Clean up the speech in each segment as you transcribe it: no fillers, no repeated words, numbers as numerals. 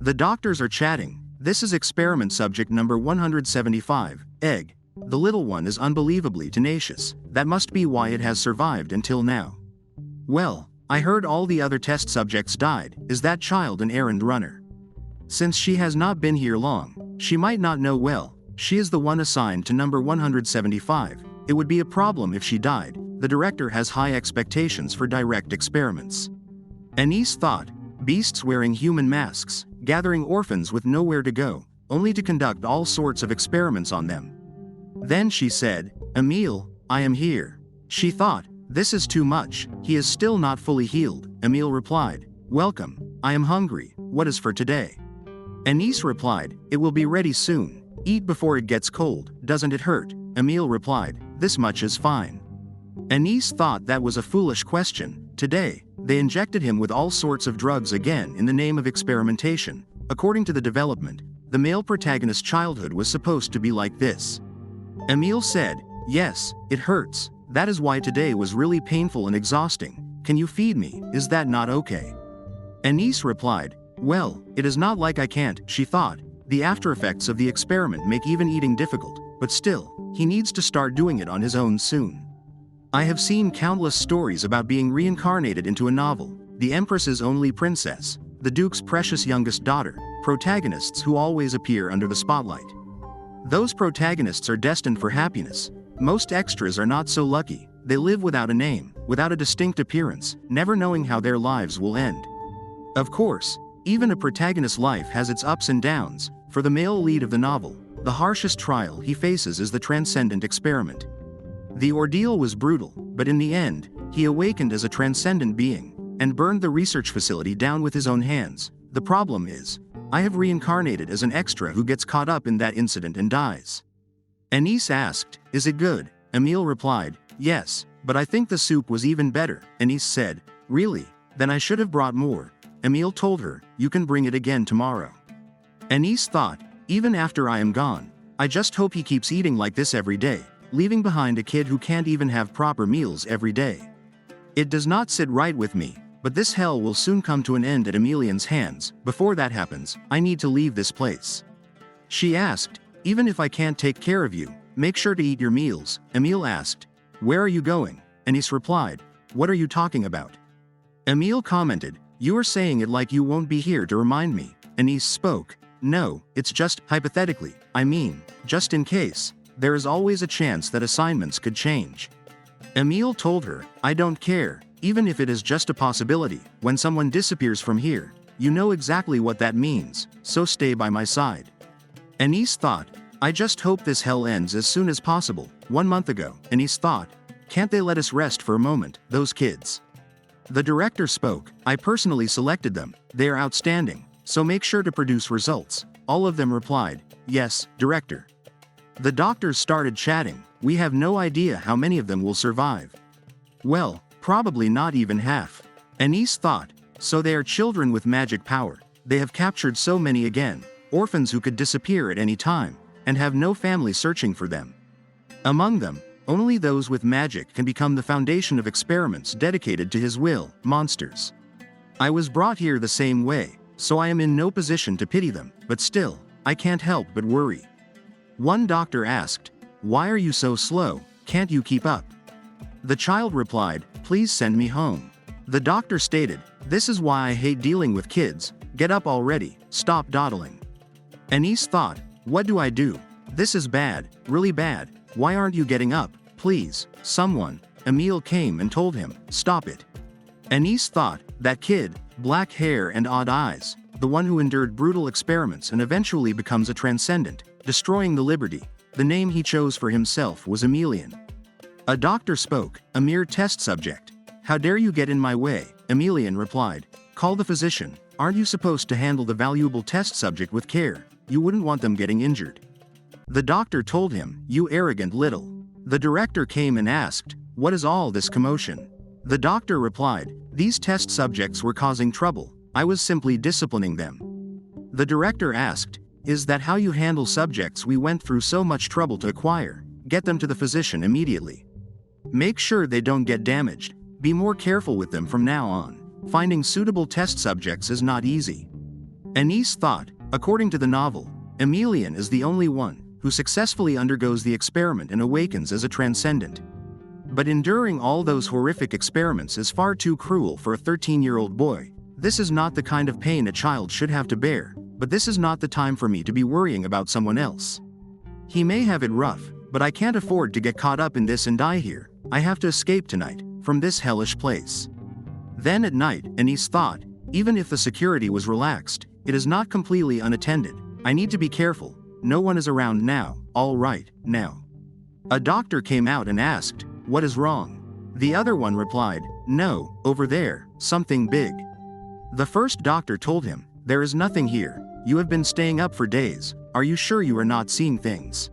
The doctors are chatting. This is experiment subject number 175, egg. The little one is unbelievably tenacious. That must be why it has survived until now. Well, I heard all the other test subjects died. Is that child an errand runner? Since she has not been here long, she might not know well. She is the one assigned to number 175. It would be a problem if she died. The director has high expectations for direct experiments. Anise thought, beasts wearing human masks, gathering orphans with nowhere to go, only to conduct all sorts of experiments on them. Then she said, Emile, I am here. She thought, this is too much, he is still not fully healed. Emile replied, welcome, I am hungry, what is for today? Anise replied, it will be ready soon. Eat before it gets cold, doesn't it hurt? Emile replied, this much is fine. Anise thought that was a foolish question. Today, they injected him with all sorts of drugs again in the name of experimentation. According to the development, the male protagonist's childhood was supposed to be like this. Emile said, yes, it hurts. That is why today was really painful and exhausting. Can you feed me? Is that not okay? Anise replied, well, it is not like I can't. She thought, the after effects of the experiment make even eating difficult, but still, he needs to start doing it on his own soon. I have seen countless stories about being reincarnated into a novel, the Empress's only princess, the Duke's precious youngest daughter, protagonists who always appear under the spotlight. Those protagonists are destined for happiness. Most extras are not so lucky. They live without a name, without a distinct appearance, never knowing how their lives will end. Of course, even a protagonist's life has its ups and downs. For the male lead of the novel, the harshest trial he faces is the transcendent experiment. The ordeal was brutal, but in the end, he awakened as a transcendent being, and burned the research facility down with his own hands. The problem is, I have reincarnated as an extra who gets caught up in that incident and dies. Anise asked, is it good? Emile replied, yes, but I think the soup was even better. Anise said, really? Then I should have brought more. Emile told her, you can bring it again tomorrow. Anise thought, even after I am gone, I just hope he keeps eating like this every day, leaving behind a kid who can't even have proper meals every day. It does not sit right with me, but this hell will soon come to an end at Emilian's hands. Before that happens, I need to leave this place. She asked, even if I can't take care of you, make sure to eat your meals. Emile asked, where are you going? Anise replied, what are you talking about? Emile commented, you are saying it like you won't be here to remind me. Anise spoke, no, it's just hypothetically, I mean, just in case. There is always a chance that assignments could change. Emile told her, I don't care, even if it is just a possibility. When someone disappears from here, you know exactly what that means, so stay by my side. Anise thought, I just hope this hell ends as soon as possible. 1 month ago, Anise thought, can't they let us rest for a moment, those kids? The director spoke, I personally selected them, they are outstanding, so make sure to produce results. All of them replied, yes, director. The doctors started chatting, we have no idea how many of them will survive. Well, probably not even half. Anise thought, so they are children with magic power. They have captured so many again, orphans who could disappear at any time, and have no family searching for them. Among them, only those with magic can become the foundation of experiments dedicated to his will, monsters. I was brought here the same way, so I am in no position to pity them, but still, I can't help but worry. One doctor asked, why are you so slow, can't you keep up? The child replied, please send me home. The doctor stated, this is why I hate dealing with kids, get up already, stop dawdling. Anise thought, what do I do? This is bad, really bad, why aren't you getting up, please, someone. Emile came and told him, stop it. Anise thought, that kid, black hair and odd eyes, the one who endured brutal experiments and eventually becomes a transcendent, destroying the liberty. The name he chose for himself was Emilian. A doctor spoke, a mere test subject. How dare you get in my way? Emilian replied, call the physician. Aren't you supposed to handle the valuable test subject with care? You wouldn't want them getting injured. The doctor told him, you arrogant little. The director came and asked, what is all this commotion? The doctor replied, these test subjects were causing trouble. I was simply disciplining them. The director asked, is that how you handle subjects we went through so much trouble to acquire? Get them to the physician immediately. Make sure they don't get damaged. Be more careful with them from now on. Finding suitable test subjects is not easy. Anis thought, according to the novel, Emelian is the only one who successfully undergoes the experiment and awakens as a transcendent. But enduring all those horrific experiments is far too cruel for a 13-year-old boy. This is not the kind of pain a child should have to bear, but this is not the time for me to be worrying about someone else. He may have it rough, but I can't afford to get caught up in this and die here. I have to escape tonight, from this hellish place. Then at night, Anis thought, even if the security was relaxed, it is not completely unattended. I need to be careful. No one is around now. All right, now. A doctor came out and asked, "What is wrong?" The other one replied, "No, over there, something big." The first doctor told him, "There is nothing here. You have been staying up for days. Are you sure you are not seeing things?"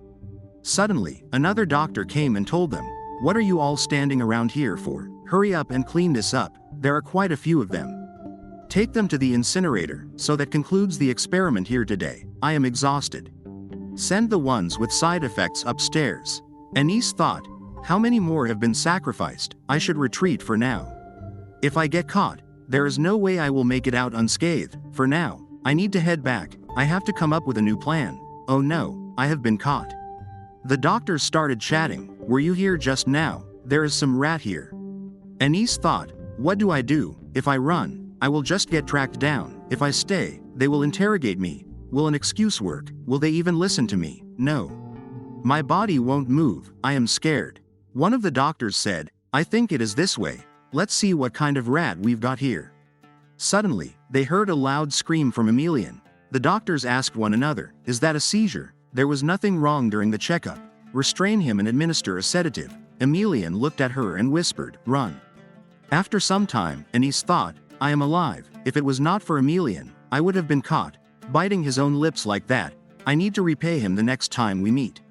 Suddenly, another doctor came and told them, "What are you all standing around here for? Hurry up and clean this up. There are quite a few of them. Take them to the incinerator." So that concludes the experiment here today. I am exhausted. Send the ones with side effects upstairs. Anis thought, how many more have been sacrificed? I should retreat for now. If I get caught, there is no way I will make it out unscathed. For now, I need to head back. I have to come up with a new plan. Oh no, I have been caught. The doctors started chatting. Were you here just now? There is some rat here. Anis thought, what do I do? If I run, I will just get tracked down. If I stay, they will interrogate me. Will an excuse work? Will they even listen to me? No. My body won't move. I am scared. One of the doctors said, I think it is this way. Let's see what kind of rat we've got here. Suddenly, they heard a loud scream from Emelian. The doctors asked one another, is that a seizure? There was nothing wrong during the checkup. Restrain him and administer a sedative. Emelian looked at her and whispered, run. After some time, Anis thought, I am alive. If it was not for Emelian, I would have been caught. Biting his own lips like that. I need to repay him the next time we meet.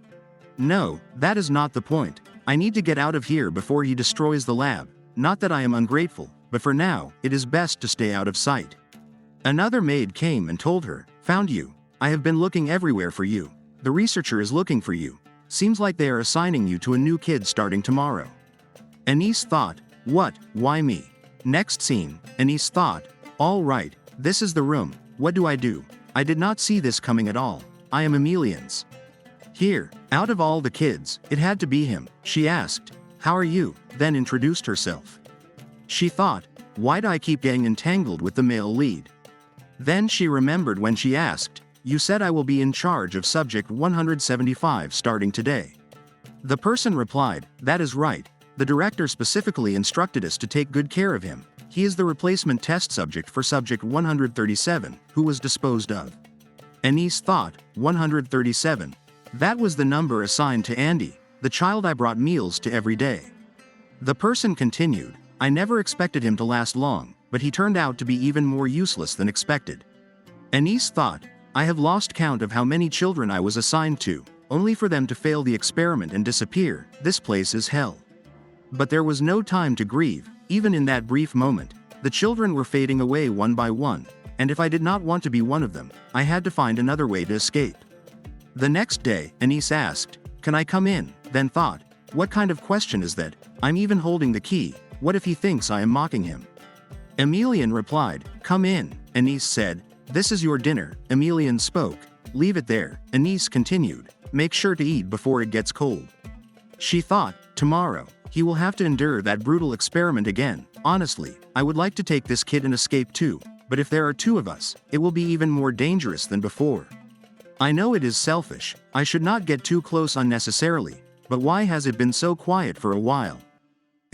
No, that is not the point. I need to get out of here before he destroys the lab. Not that I am ungrateful, but for now, it is best to stay out of sight. Another maid came and told her, found you. I have been looking everywhere for you. The researcher is looking for you. Seems like they are assigning you to a new kid starting tomorrow. Anis thought, what, why me? Next scene, Anis thought, all right, this is the room. What do I do? I did not see this coming at all. I am Emelian's. Here, out of all the kids, it had to be him. She asked, how are you? Then introduced herself. She thought, why do I keep getting entangled with the male lead? Then she remembered when she asked, you said I will be in charge of subject 175 starting today. The person replied, that is right. The director specifically instructed us to take good care of him. He is the replacement test subject for subject 137, who was disposed of. Anis thought, 137. That was the number assigned to Andy, the child I brought meals to every day. The person continued, I never expected him to last long, but he turned out to be even more useless than expected. Anis thought, I have lost count of how many children I was assigned to, only for them to fail the experiment and disappear. This place is hell. But there was no time to grieve. Even in that brief moment, the children were fading away one by one, and if I did not want to be one of them, I had to find another way to escape. The next day, Anis asked, can I come in? Then thought, what kind of question is that? I'm even holding the key. What if he thinks I am mocking him? Emelian replied, come in. Anis said, this is your dinner. Emelian spoke, leave it there. Anis continued, make sure to eat before it gets cold. She thought, tomorrow, he will have to endure that brutal experiment again. Honestly, I would like to take this kid and escape too, but if there are two of us, it will be even more dangerous than before. I know it is selfish, I should not get too close unnecessarily, but why has it been so quiet for a while?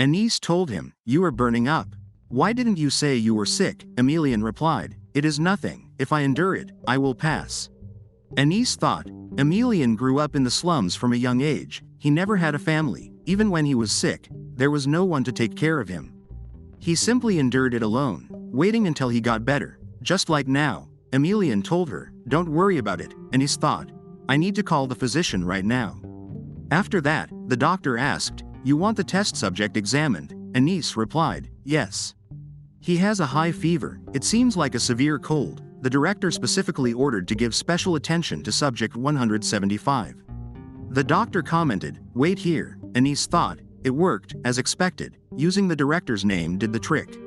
Anis told him, you are burning up. Why didn't you say you were sick? Emelian replied, it is nothing, if I endure it, I will pass. Anis thought, Emelian grew up in the slums from a young age. He never had a family. Even when he was sick, there was no one to take care of him. He simply endured it alone, waiting until he got better. Just like now, Emelian told her, don't worry about it. Anis thought, I need to call the physician right now. After that, the doctor asked, you want the test subject examined? Anis replied, yes. He has a high fever. It seems like a severe cold. The director specifically ordered to give special attention to subject 175. The doctor commented, wait here. Anis thought, it worked, as expected. Using the director's name did the trick.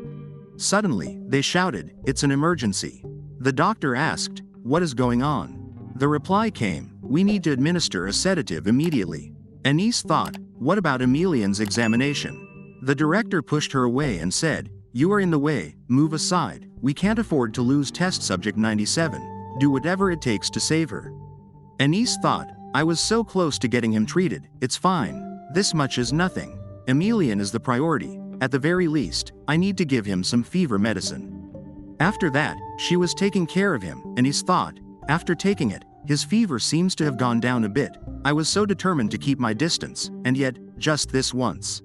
Suddenly, they shouted, it's an emergency. The doctor asked, "What is going on?" The reply came, "We need to administer a sedative immediately." Anise thought, "What about Emilian's examination?" The director pushed her away and said, "You are in the way, move aside. We can't afford to lose test subject 97. Do whatever it takes to save her." Anise thought, "I was so close to getting him treated, it's fine. This much is nothing. Emilian is the priority. At the very least, I need to give him some fever medicine." After that, she was taking care of him, Anise thought, after taking it, his fever seems to have gone down a bit. I was so determined to keep my distance, and yet, just this once.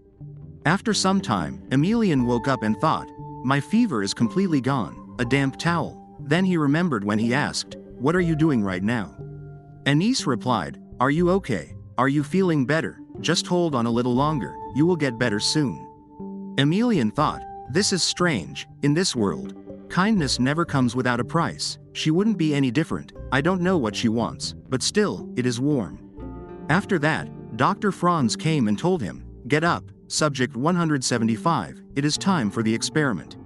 After some time, Emilian woke up and thought, "My fever is completely gone, a damp towel." Then he remembered when he asked, "What are you doing right now?" Anise replied, "Are you okay? Are you feeling better? Just hold on a little longer, you will get better soon." Emilian thought, "This is strange, in this world. Kindness never comes without a price. She wouldn't be any different. I don't know what she wants, but still, it is warm." After that, Dr. Franz came and told him, "Get up, subject 175, it is time for the experiment."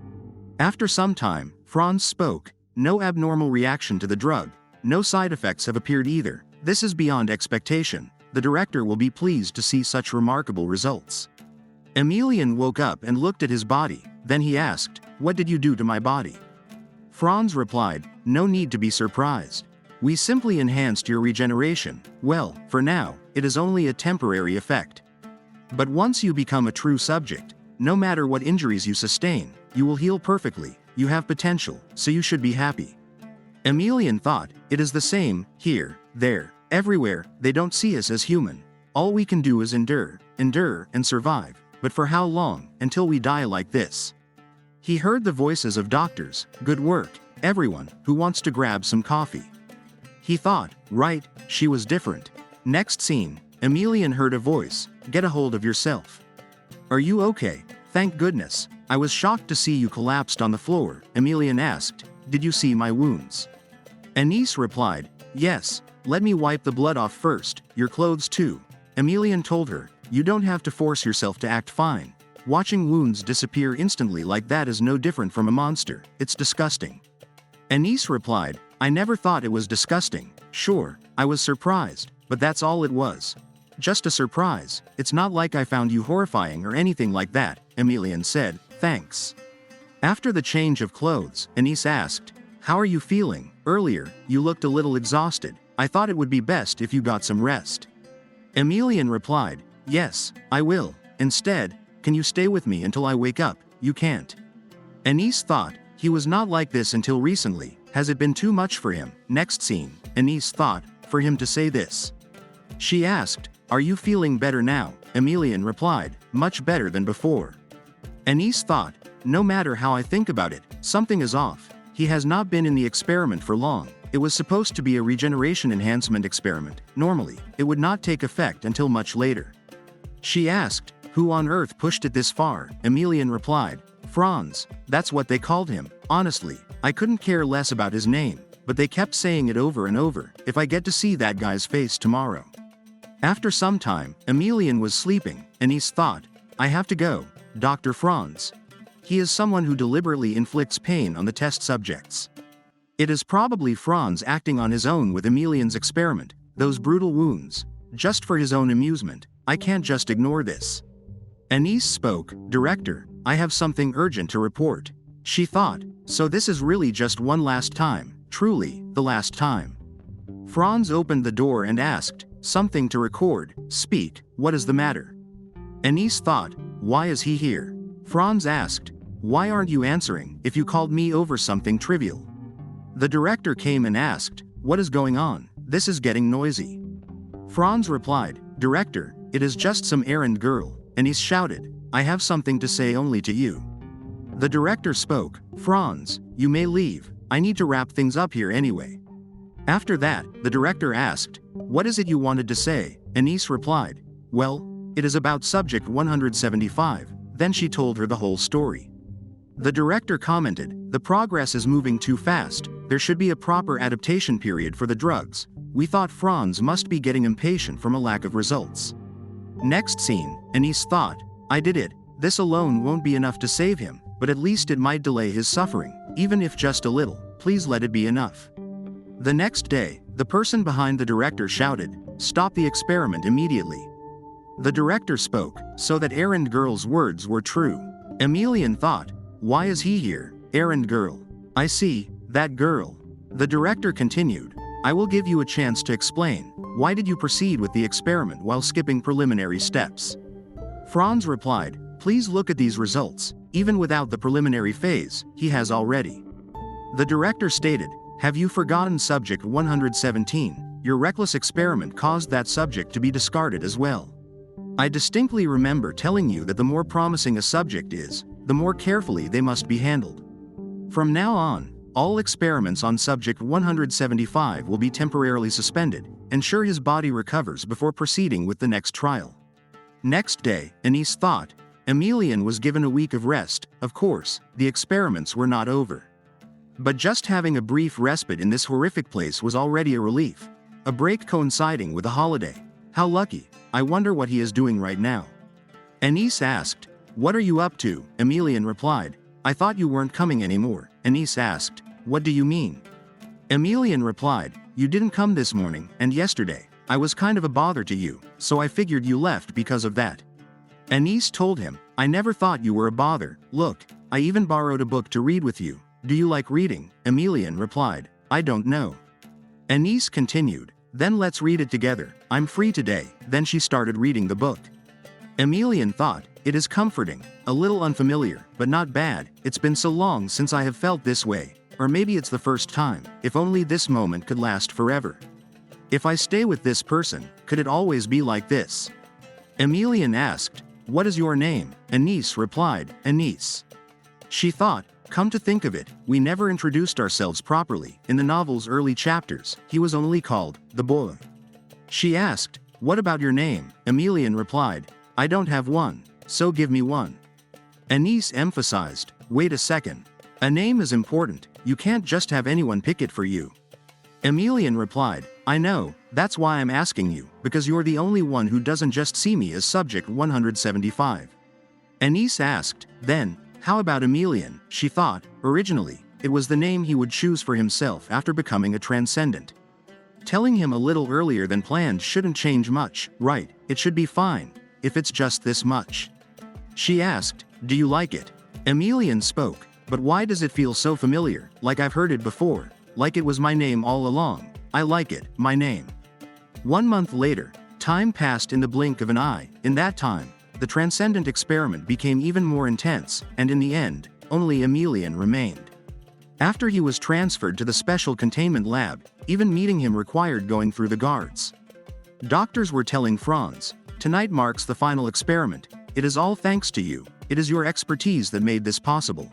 After some time, Franz spoke, "No abnormal reaction to the drug. No side effects have appeared either. This is beyond expectation. The director will be pleased to see such remarkable results." Emilian woke up and looked at his body, then he asked, "What did you do to my body?" Franz replied, "No need to be surprised. We simply enhanced your regeneration. Well, for now, it is only a temporary effect. But once you become a true subject, no matter what injuries you sustain, you will heal perfectly. You have potential, so you should be happy." Emilian thought, "It is the same, here, there, everywhere. They don't see us as human. All we can do is endure, and survive. But for how long, until we die like this?" He heard the voices of doctors, "Good work, everyone, who wants to grab some coffee?" He thought, right, she was different. Next scene, Emilian heard a voice, "Get a hold of yourself. Are you okay? Thank goodness. I was shocked to see you collapsed on the floor." Emilian asked, "Did you see my wounds?" Anise replied, "Yes, let me wipe the blood off first, your clothes too." Emilian told her, "You don't have to force yourself to act fine. Watching wounds disappear instantly like that is no different from a monster. It's disgusting." Anise replied, "I never thought it was disgusting. Sure, I was surprised, but that's all it was. Just a surprise. It's not like I found you horrifying or anything like that." Emilian said, "Thanks." After the change of clothes, Anise asked, "How are you feeling? Earlier, you looked a little exhausted. I thought it would be best if you got some rest." Emilian replied, "Yes, I will. Instead, can you stay with me until I wake up?" "You can't." Anise thought, he was not like this until recently. Has it been too much for him? Next scene, Anise thought, for him to say this. She asked, "Are you feeling better now?" Emilian replied, "Much better than before." Anise thought, no matter how I think about it, something is off. He has not been in the experiment for long. It was supposed to be a regeneration enhancement experiment. Normally, it would not take effect until much later. She asked, "Who on earth pushed it this far?" Emilian replied, "Franz, that's what they called him. Honestly, I couldn't care less about his name, but they kept saying it over and over. If I get to see that guy's face tomorrow." After some time, Emilian was sleeping. Anise thought, "I have to go. Dr. Franz. He is someone who deliberately inflicts pain on the test subjects. It is probably Franz acting on his own with Emilian's experiment, those brutal wounds, just for his own amusement. I can't just ignore this." Anise spoke, "Director, I have something urgent to report." She thought, so this is really just one last time, truly, the last time. Franz opened the door and asked, "Something to record, speak, what is the matter?" Anise thought, "Why is he here?" Franz asked, "Why aren't you answering if you called me over something trivial?" The director came and asked, "What is going on? This is getting noisy." Franz replied, "Director, it is just some errand girl." Anise shouted, "I have something to say only to you." The director spoke, "Franz, you may leave. I need to wrap things up here anyway." After that, the director asked, "What is it you wanted to say?" Anise replied, "Well, it is about subject 175. Then she told her the whole story. The director commented, "The progress is moving too fast. There should be a proper adaptation period for the drugs. We thought Franz must be getting impatient from a lack of results." Next scene, Anise thought, "I did it. This alone won't be enough to save him, but at least it might delay his suffering, even if just a little. please let it be enough. The next day, the person behind the director shouted, "Stop the experiment immediately." The director spoke, so that errand girl's words were true. Emelian thought, why is he here? Errand girl. I see, that girl. The director continued, I will give you a chance to explain. Why did you proceed with the experiment while skipping preliminary steps? Franz replied, please look at these results. Even without the preliminary phase, he has already. The director stated, have you forgotten subject 117? Your reckless experiment caused that subject to be discarded as well. I distinctly remember telling you that the more promising a subject is, the more carefully they must be handled. From now on, all experiments on subject 175 will be temporarily suspended. Ensure his body recovers before proceeding with the next trial. Next day, Anis thought, Emelian was given a week of rest. Of course, the experiments were not over. But just having a brief respite in this horrific place was already a relief. A break coinciding with a holiday. How lucky. I wonder what he is doing right now. Anis asked, what are you up to? Emelian replied, I thought you weren't coming anymore. Anis asked, what do you mean? Emelian replied, you didn't come this morning, and yesterday. I was kind of a bother to you, so I figured you left because of that. Anis told him, I never thought you were a bother. Look, I even borrowed a book to read with you. Do you like reading? Emelian replied, I don't know. Anis continued, then let's read it together. I'm free today. Then she started reading the book. Emelian thought, it is comforting, a little unfamiliar, but not bad. It's been so long since I have felt this way. Or maybe it's the first time. If only this moment could last forever. If I stay with this person, could it always be like this? Emelian asked, what is your name? Anis replied, Anis. She thought, come to think of it, we never introduced ourselves properly. In the novel's early chapters, he was only called the boy. She asked, what about your name? Emelian replied, I don't have one, so give me one. Anis emphasized, wait a second. A name is important, you can't just have anyone pick it for you. Emelian replied, I know, that's why I'm asking you, because you're the only one who doesn't just see me as subject 175. Anis asked, then, how about Emelian? She thought, originally, it was the name he would choose for himself after becoming a transcendent. Telling him a little earlier than planned shouldn't change much, right? It should be fine, if it's just this much. She asked, do you like it? Emelian spoke, but why does it feel so familiar, like I've heard it before, like it was my name all along? I like it, my name. 1 month later, time passed in the blink of an eye. In that time, the transcendent experiment became even more intense, and in the end, only Emelian remained. After he was transferred to the special containment lab, even meeting him required going through the guards. Doctors were telling Franz, tonight marks the final experiment. It is all thanks to you. It is your expertise that made this possible.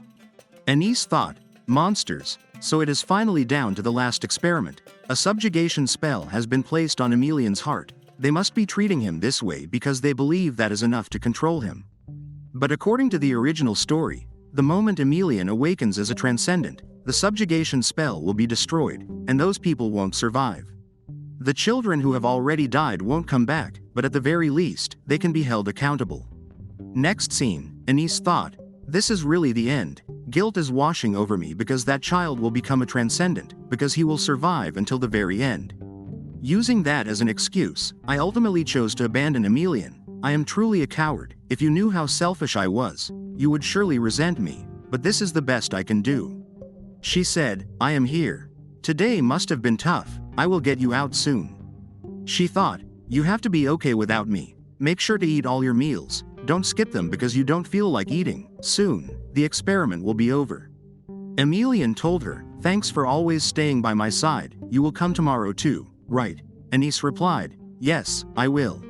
Anis thought, monsters, so it is finally down to the last experiment. A subjugation spell has been placed on Emelian's heart. They must be treating him this way because they believe that is enough to control him. But according to the original story, the moment Emelian awakens as a transcendent, the subjugation spell will be destroyed, and those people won't survive. The children who have already died won't come back, but at the very least, they can be held accountable. Next scene, Anis thought, this is really the end. Guilt is washing over me because that child will become a transcendent, because he will survive until the very end. Using that as an excuse, I ultimately chose to abandon Emelian. I am truly a coward. If you knew how selfish I was, you would surely resent me, but this is the best I can do. She said, I am here. Today must have been tough. I will get you out soon. She thought, you have to be okay without me. Make sure to eat all your meals. Don't skip them because you don't feel like eating. Soon, the experiment will be over. Emelian told her, thanks for always staying by my side. You will come tomorrow too, right? Anis replied, yes, I will.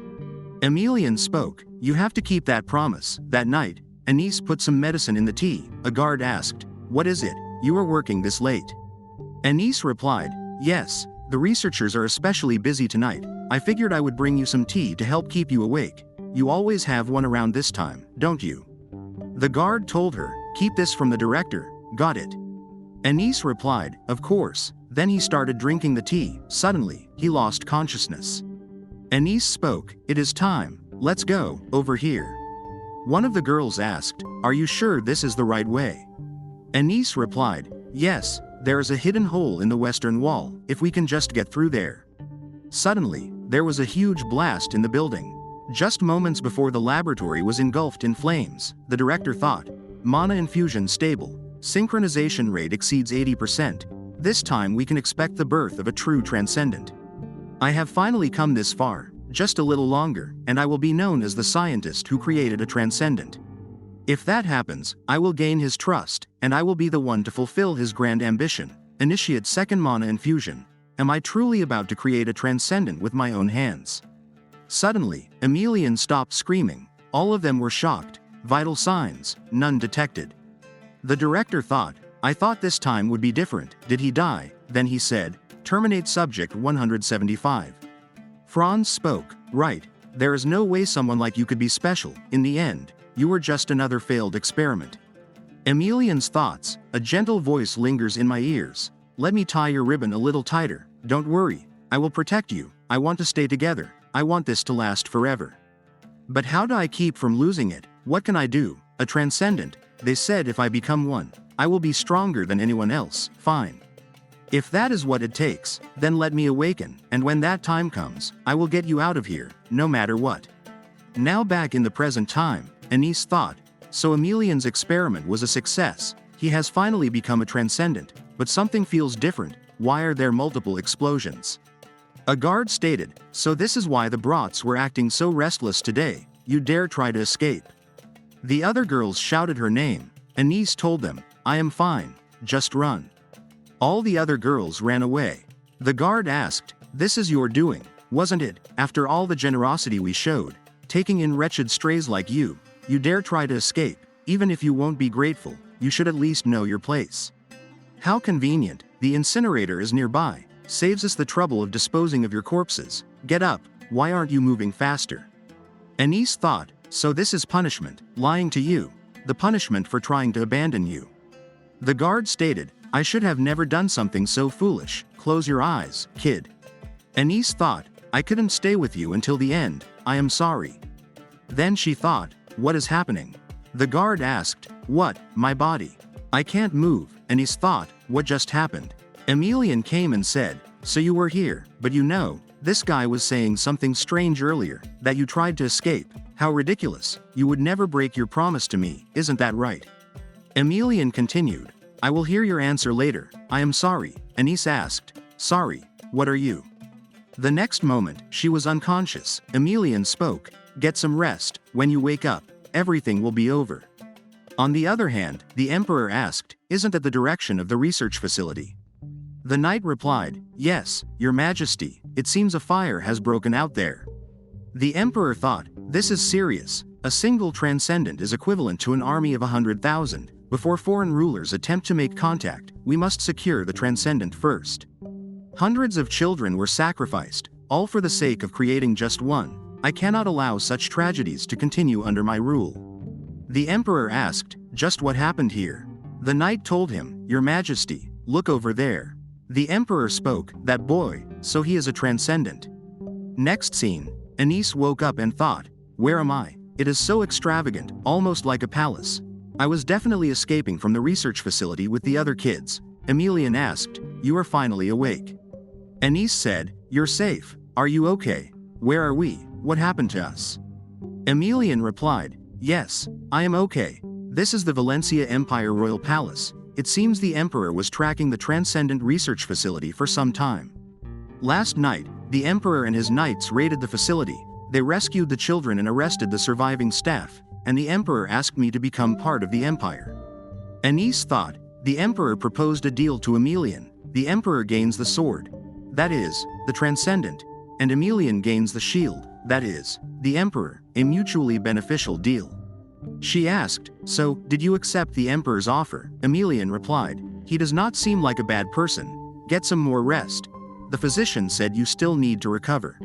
Emelian spoke, you have to keep that promise. That night, Anis put some medicine in the tea. A guard asked, what is it? You are working this late. Anis replied, yes, the researchers are especially busy tonight. I figured I would bring you some tea to help keep you awake. You always have one around this time, don't you? The guard told her, keep this from the director. Got it? Anis replied, of course. Then he started drinking the tea. Suddenly, he lost consciousness. Anis spoke, it is time. Let's go, over here. One of the girls asked, are you sure this is the right way? Anis replied, yes, there is a hidden hole in the western wall, if we can just get through there. Suddenly, there was a huge blast in the building. Just moments before the laboratory was engulfed in flames, the director thought, mana infusion stable, synchronization rate exceeds 80%. This time we can expect the birth of a true transcendent. I have finally come this far, just a little longer, and I will be known as the scientist who created a transcendent. If that happens, I will gain his trust, and I will be the one to fulfill his grand ambition, initiate second mana infusion. Am I truly about to create a transcendent with my own hands? Suddenly, Emelian stopped screaming. All of them were shocked. Vital signs, none detected. The director thought, I thought this time would be different. Did he die? Then he said, terminate subject 175. Franz spoke, right, there is no way someone like you could be special. In the end, you were just another failed experiment. Emelian's thoughts, a gentle voice lingers in my ears. Let me tie your ribbon a little tighter. Don't worry, I will protect you. I want to stay together. I want this to last forever. But how do I keep from losing it? What can I do? A transcendent, they said if I become one, I will be stronger than anyone else. Fine. If that is what it takes, then let me awaken, and when that time comes, I will get you out of here, no matter what. Now back in the present time, Anis thought, so Emelian's experiment was a success. He has finally become a transcendent, but something feels different. Why are there multiple explosions? A guard stated, so this is why the brats were acting so restless today. You dare try to escape. The other girls shouted her name. Anis told them, I am fine, just run. All the other girls ran away. The guard asked, this is your doing, wasn't it? After all the generosity we showed, taking in wretched strays like you dare try to escape. Even if you won't be grateful, you should at least know your place. How convenient, the incinerator is nearby, saves us the trouble of disposing of your corpses. Get up, why aren't you moving faster? Anis thought, so this is punishment, lying to you, the punishment for trying to abandon you. The guard stated, I should have never done something so foolish. Close your eyes, kid. Anis thought, I couldn't stay with you until the end, I am sorry. Then she thought, what is happening? The guard asked, what, my body? I can't move. Anis thought, what just happened? Emelian came and said, so you were here, but you know, this guy was saying something strange earlier, that you tried to escape. How ridiculous, you would never break your promise to me, isn't that right? Emelian continued, I will hear your answer later. I am sorry. Anis asked, sorry, what are you? The next moment, she was unconscious. Emelian spoke, get some rest, when you wake up, everything will be over. On the other hand, the emperor asked, isn't that the direction of the research facility? The knight replied, yes, your majesty, it seems a fire has broken out there. The emperor thought, this is serious, a single transcendent is equivalent to an army of 100,000. Before foreign rulers attempt to make contact, we must secure the transcendent first. Hundreds of children were sacrificed, all for the sake of creating just one. I cannot allow such tragedies to continue under my rule. The emperor asked, just what happened here? The knight told him, your majesty, look over there. The emperor spoke, that boy, so he is a transcendent. Next scene, Anis woke up and thought, where am I? It is so extravagant, almost like a palace. I was definitely escaping from the research facility with the other kids. Emelian asked, you are finally awake. Anis said, you're safe. Are you okay? Where are we? What happened to us? Emelian replied, yes, I am okay. This is the Valencia Empire Royal Palace. It seems the emperor was tracking the Transcendent Research Facility for some time. Last night, the emperor and his knights raided the facility. They rescued the children and arrested the surviving staff, and the emperor asked me to become part of the empire. Anis thought, the emperor proposed a deal to Emelian. The emperor gains the sword, that is, the transcendent, and Emelian gains the shield, that is, the emperor, a mutually beneficial deal. She asked, so, did you accept the emperor's offer? Emelian replied, he does not seem like a bad person. Get some more rest. The physician said you still need to recover.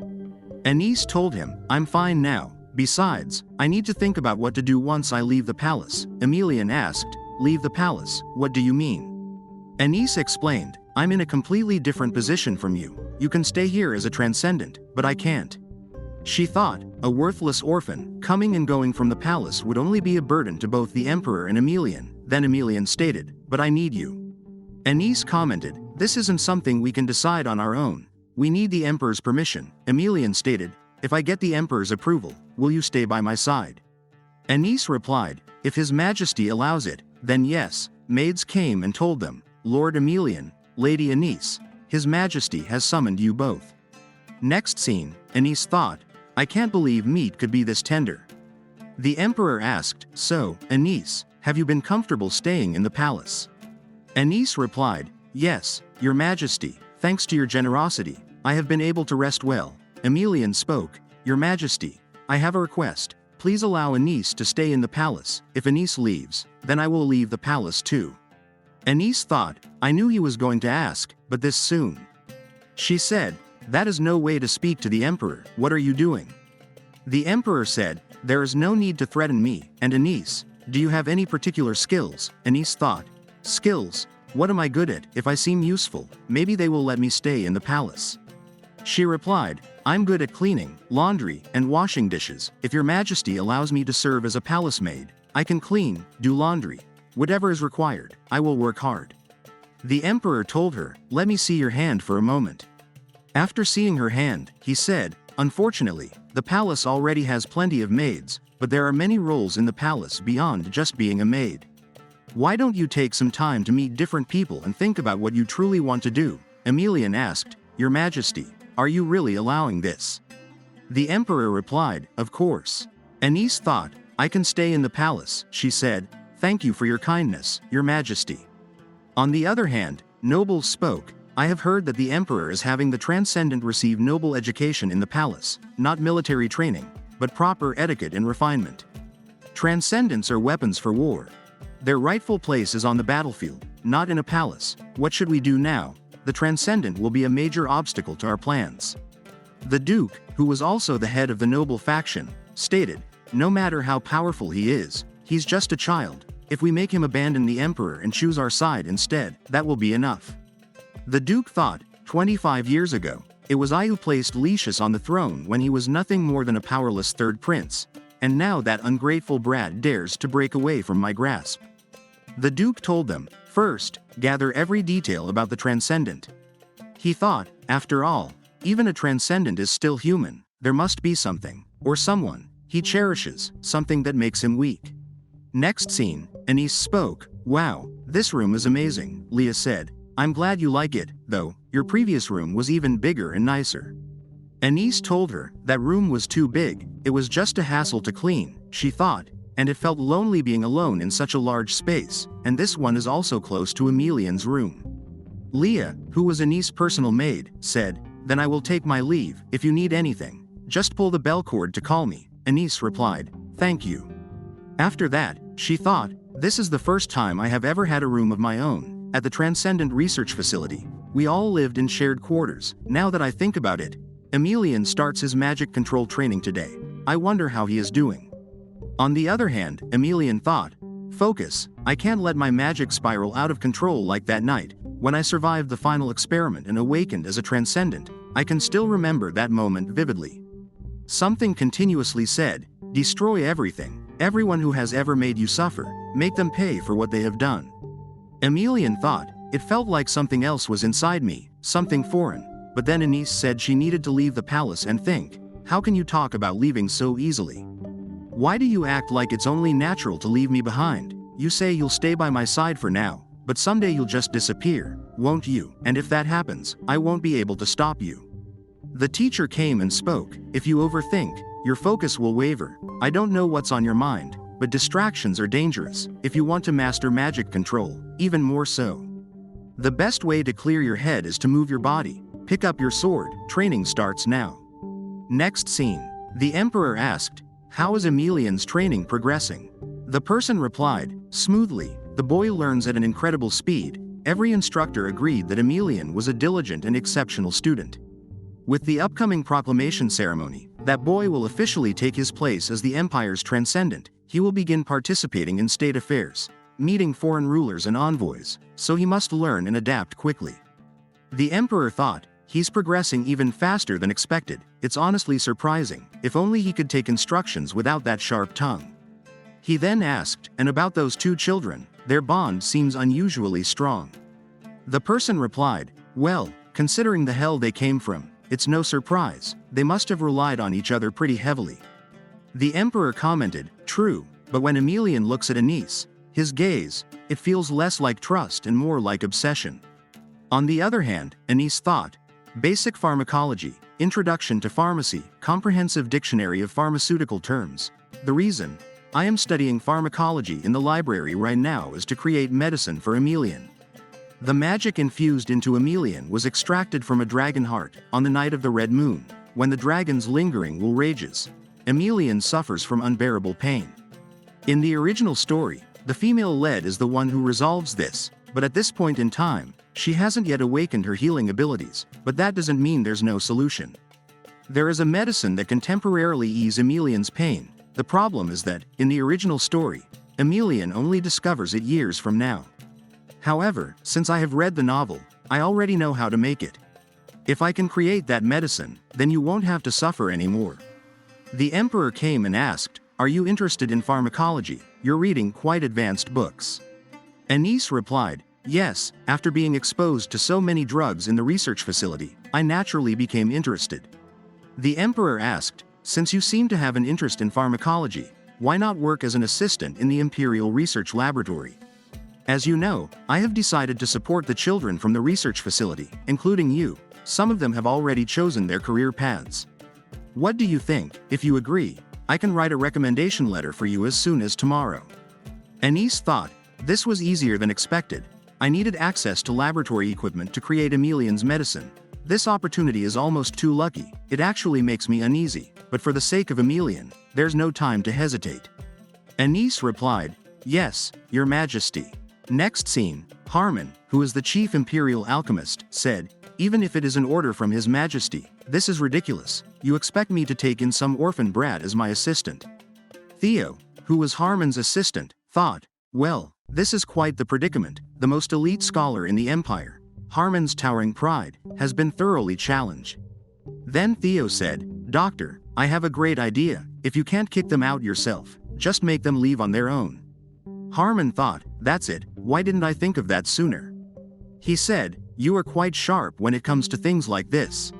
Anis told him, I'm fine now. Besides, I need to think about what to do once I leave the palace. Emelian asked, leave the palace, what do you mean? Anis explained, I'm in a completely different position from you. You can stay here as a transcendent, but I can't. She thought, a worthless orphan, coming and going from the palace would only be a burden to both the emperor and Emelian. Then Emelian stated, but I need you. Anis commented, "This isn't something we can decide on our own. We need the emperor's permission." Emelian stated, "If I get the emperor's approval, will you stay by my side?" Anis replied, "If his majesty allows it, then yes." Maids came and told them, "Lord Emelian, Lady Anis, his majesty has summoned you both." Next scene, Anis thought, "I can't believe meat could be this tender." The emperor asked, "So, Anis, have you been comfortable staying in the palace?" Anis replied, "Yes, your majesty, thanks to your generosity, I have been able to rest well." Emelian spoke, "Your majesty, I have a request. Please allow Anis to stay in the palace. If Anis leaves, then I will leave the palace too." Anis thought, "I knew he was going to ask, but this soon." She said, "That is no way to speak to the emperor. What are you doing?" The emperor said, "There is no need to threaten me." And Anis, "Do you have any particular skills?" Anis thought, "Skills? What am I good at? If I seem useful, maybe they will let me stay in the palace." She replied, "I'm good at cleaning, laundry, and washing dishes. If your majesty allows me to serve as a palace maid, I can clean, do laundry. Whatever is required, I will work hard." The emperor told her, "Let me see your hand for a moment." After seeing her hand, he said, "Unfortunately, the palace already has plenty of maids, but there are many roles in the palace beyond just being a maid. Why don't you take some time to meet different people and think about what you truly want to do?" Emelian asked, "Your Majesty, are you really allowing this?" The emperor replied, "Of course." Anis thought, "I can stay in the palace." She said, "Thank you for your kindness, Your Majesty." On the other hand, nobles spoke, "I have heard that the emperor is having the transcendent receive noble education in the palace, not military training, but proper etiquette and refinement. Transcendents are weapons for war. Their rightful place is on the battlefield, not in a palace. What should we do now? The transcendent will be a major obstacle to our plans." The duke, who was also the head of the noble faction, stated, "No matter how powerful he is, he's just a child. If we make him abandon the emperor and choose our side instead, that will be enough." The duke thought, 25 years ago, it was I who placed Lucius on the throne when he was nothing more than a powerless third prince, and now that ungrateful brat dares to break away from my grasp. The duke told them, "First, gather every detail about the transcendent." He thought, after all, even a transcendent is still human. There must be something, or someone, he cherishes, something that makes him weak. Next scene, Anis spoke, "Wow, this room is amazing," Leah said. "I'm glad you like it, though, your previous room was even bigger and nicer." Anis told her, that room was too big, it was just a hassle to clean, she thought, and it felt lonely being alone in such a large space, and this one is also close to Emelian's room. Leah, who was Anis' personal maid, said, "Then I will take my leave. If you need anything, just pull the bell cord to call me." Anis replied, "Thank you." After that, she thought, "This is the first time I have ever had a room of my own. At the Transcendent Research Facility, we all lived in shared quarters. Now that I think about it, Emelian starts his magic control training today. I wonder how he is doing." On the other hand, Emelian thought, "Focus, I can't let my magic spiral out of control like that night. When I survived the final experiment and awakened as a transcendent, I can still remember that moment vividly. Something continuously said, 'Destroy everything, everyone who has ever made you suffer, make them pay for what they have done.'" Emelian thought, "It felt like something else was inside me, something foreign." But then Anis said she needed to leave the palace and think, "How can you talk about leaving so easily? Why do you act like it's only natural to leave me behind? You say you'll stay by my side for now, but someday you'll just disappear, won't you? And if that happens, I won't be able to stop you." The teacher came and spoke, "If you overthink, your focus will waver. I don't know what's on your mind, but distractions are dangerous. If you want to master magic control, even more so. The best way to clear your head is to move your body. Pick up your sword, training starts now." Next scene. The emperor asked, "How is Emelian's training progressing?" The person replied, "Smoothly, the boy learns at an incredible speed." Every instructor agreed that Emelian was a diligent and exceptional student. With the upcoming proclamation ceremony, that boy will officially take his place as the empire's transcendent. He will begin participating in state affairs, meeting foreign rulers and envoys, so he must learn and adapt quickly. The emperor thought, "He's progressing even faster than expected. It's honestly surprising. If only he could take instructions without that sharp tongue." He then asked, "And about those two children? Their bond seems unusually strong." The person replied, well, considering the hell they came from, it's no surprise, they must have relied on each other pretty heavily. The emperor commented, true, but when Emelian looks at Anise, his gaze, it feels less like trust and more like obsession. On the other hand, Anise thought, basic pharmacology, introduction to pharmacy, comprehensive dictionary of pharmaceutical terms. The reason I am studying pharmacology in the library right now is to create medicine for Emelian. The magic infused into Emelian was extracted from a dragon heart on the night of the red moon, when the dragon's lingering will rages. Emelian suffers from unbearable pain. In the original story, the female lead is the one who resolves this, but at this point in time, she hasn't yet awakened her healing abilities, but that doesn't mean there's no solution. There is a medicine that can temporarily ease Emelian's pain. The problem is that, in the original story, Emelian only discovers it years from now. However, since I have read the novel, I already know how to make it. If I can create that medicine, then you won't have to suffer anymore. The emperor came and asked, are you interested in pharmacology? You're reading quite advanced books. Anise replied, yes, after being exposed to so many drugs in the research facility, I naturally became interested. The emperor asked, since you seem to have an interest in pharmacology, why not work as an assistant in the Imperial Research Laboratory? As you know, I have decided to support the children from the research facility, including you. Some of them have already chosen their career paths. What do you think? If you agree, I can write a recommendation letter for you as soon as tomorrow. Anise thought, this was easier than expected. I needed access to laboratory equipment to create Emelian's medicine. This opportunity is almost too lucky. It actually makes me uneasy, but for the sake of Emelian, there's no time to hesitate. Anise replied, yes, Your Majesty. Next scene, Harmon, who is the chief imperial alchemist, said, even if it is an order from His Majesty, this is ridiculous. You expect me to take in some orphan brat as my assistant. Theo, who was Harmon's assistant, thought, well, this is quite the predicament. The most elite scholar in the empire, Harmon's towering pride, has been thoroughly challenged. Then Theo said, Doctor, I have a great idea. If you can't kick them out yourself, just make them leave on their own. Harmon thought, that's it, why didn't I think of that sooner? He said, you are quite sharp when it comes to things like this.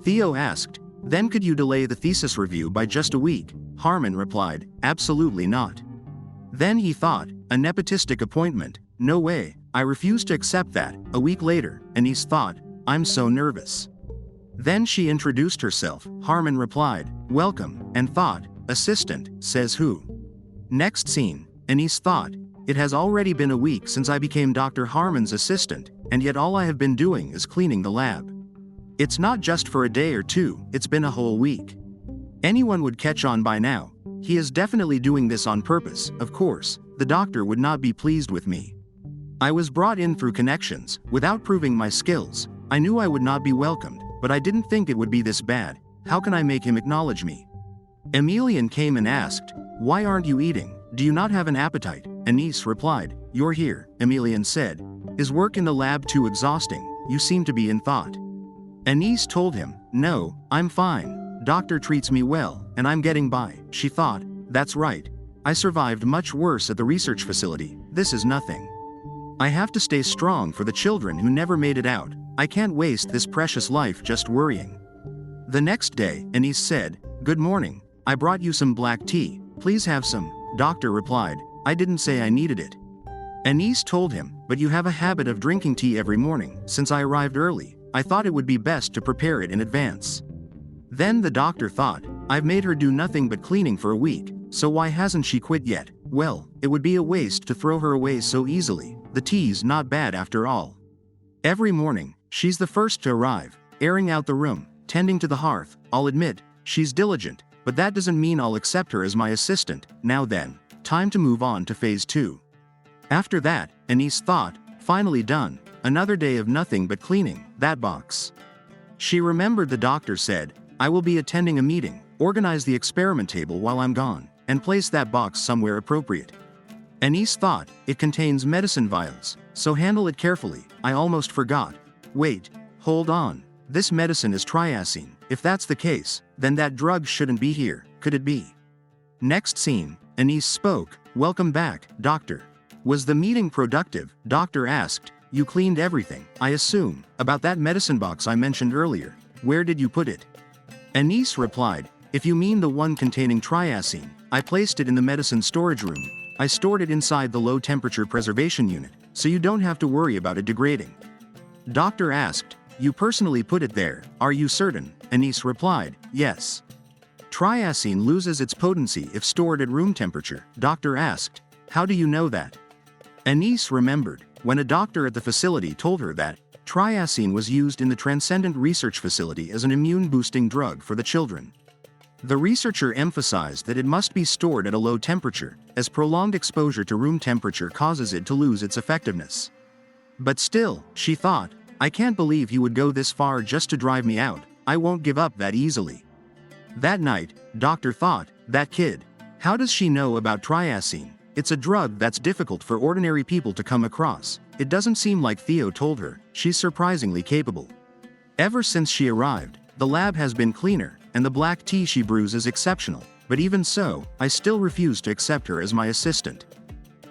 Theo asked, then could you delay the thesis review by just a week? Harmon replied, absolutely not. Then he thought, a nepotistic appointment? No way, I refuse to accept that. A week later, Anise thought, I'm so nervous. Then she introduced herself. Harmon replied, welcome, and thought, assistant, says who? Next scene, Anise thought, it has already been a week since I became Dr. Harmon's assistant, and yet all I have been doing is cleaning the lab. It's not just for a day or two, it's been a whole week. Anyone would catch on by now. He is definitely doing this on purpose. Of course, the doctor would not be pleased with me. I was brought in through connections, without proving my skills. I knew I would not be welcomed, but I didn't think it would be this bad. How can I make him acknowledge me? Emelian came and asked, why aren't you eating? Do you not have an appetite? Anise replied, you're here, Emelian said. Is work in the lab too exhausting? You seem to be in thought. Anise told him, no, I'm fine. Doctor treats me well, and I'm getting by. She thought, that's right. I survived much worse at the research facility. This is nothing. I have to stay strong for the children who never made it out. I can't waste this precious life just worrying. The next day, Anise said, good morning. I brought you some black tea. Please have some. Doctor replied, I didn't say I needed it. Anise told him, but you have a habit of drinking tea every morning. Since I arrived early, I thought it would be best to prepare it in advance. Then the doctor thought, I've made her do nothing but cleaning for a week, so why hasn't she quit yet? Well, it would be a waste to throw her away so easily. The tea's not bad after all. Every morning, she's the first to arrive, airing out the room, tending to the hearth. I'll admit, she's diligent, but that doesn't mean I'll accept her as my assistant. Now then, time to move on to phase 2. After that, Anise thought, finally done. Another day of nothing but cleaning that box. She remembered the doctor said, I will be attending a meeting, organize the experiment table while I'm gone, and place that box somewhere appropriate. Anise thought, it contains medicine vials, so handle it carefully. I almost forgot. Wait, hold on. This medicine is triacine. If that's the case, then that drug shouldn't be here, could it be? Next scene, Anise spoke, welcome back, doctor. Was the meeting productive? Doctor asked, you cleaned everything, I assume, about that medicine box I mentioned earlier. Where did you put it? Anice replied, if you mean the one containing triacine, I placed it in the medicine storage room. I stored it inside the low-temperature preservation unit, so you don't have to worry about it degrading. Doctor asked, you personally put it there, are you certain? Anice replied, yes. Triacine loses its potency if stored at room temperature. Doctor asked, how do you know that? Anice remembered when a doctor at the facility told her that triacine was used in the Transcendent Research Facility as an immune-boosting drug for the children. The researcher emphasized that it must be stored at a low temperature, as prolonged exposure to room temperature causes it to lose its effectiveness. But still, she thought, I can't believe he would go this far just to drive me out. I won't give up that easily. That night, Doctor thought, that kid. How does she know about triacine? It's a drug that's difficult for ordinary people to come across. It doesn't seem like Theo told her. She's surprisingly capable. Ever since she arrived, the lab has been cleaner, and the black tea she brews is exceptional. But even so, I still refuse to accept her as my assistant.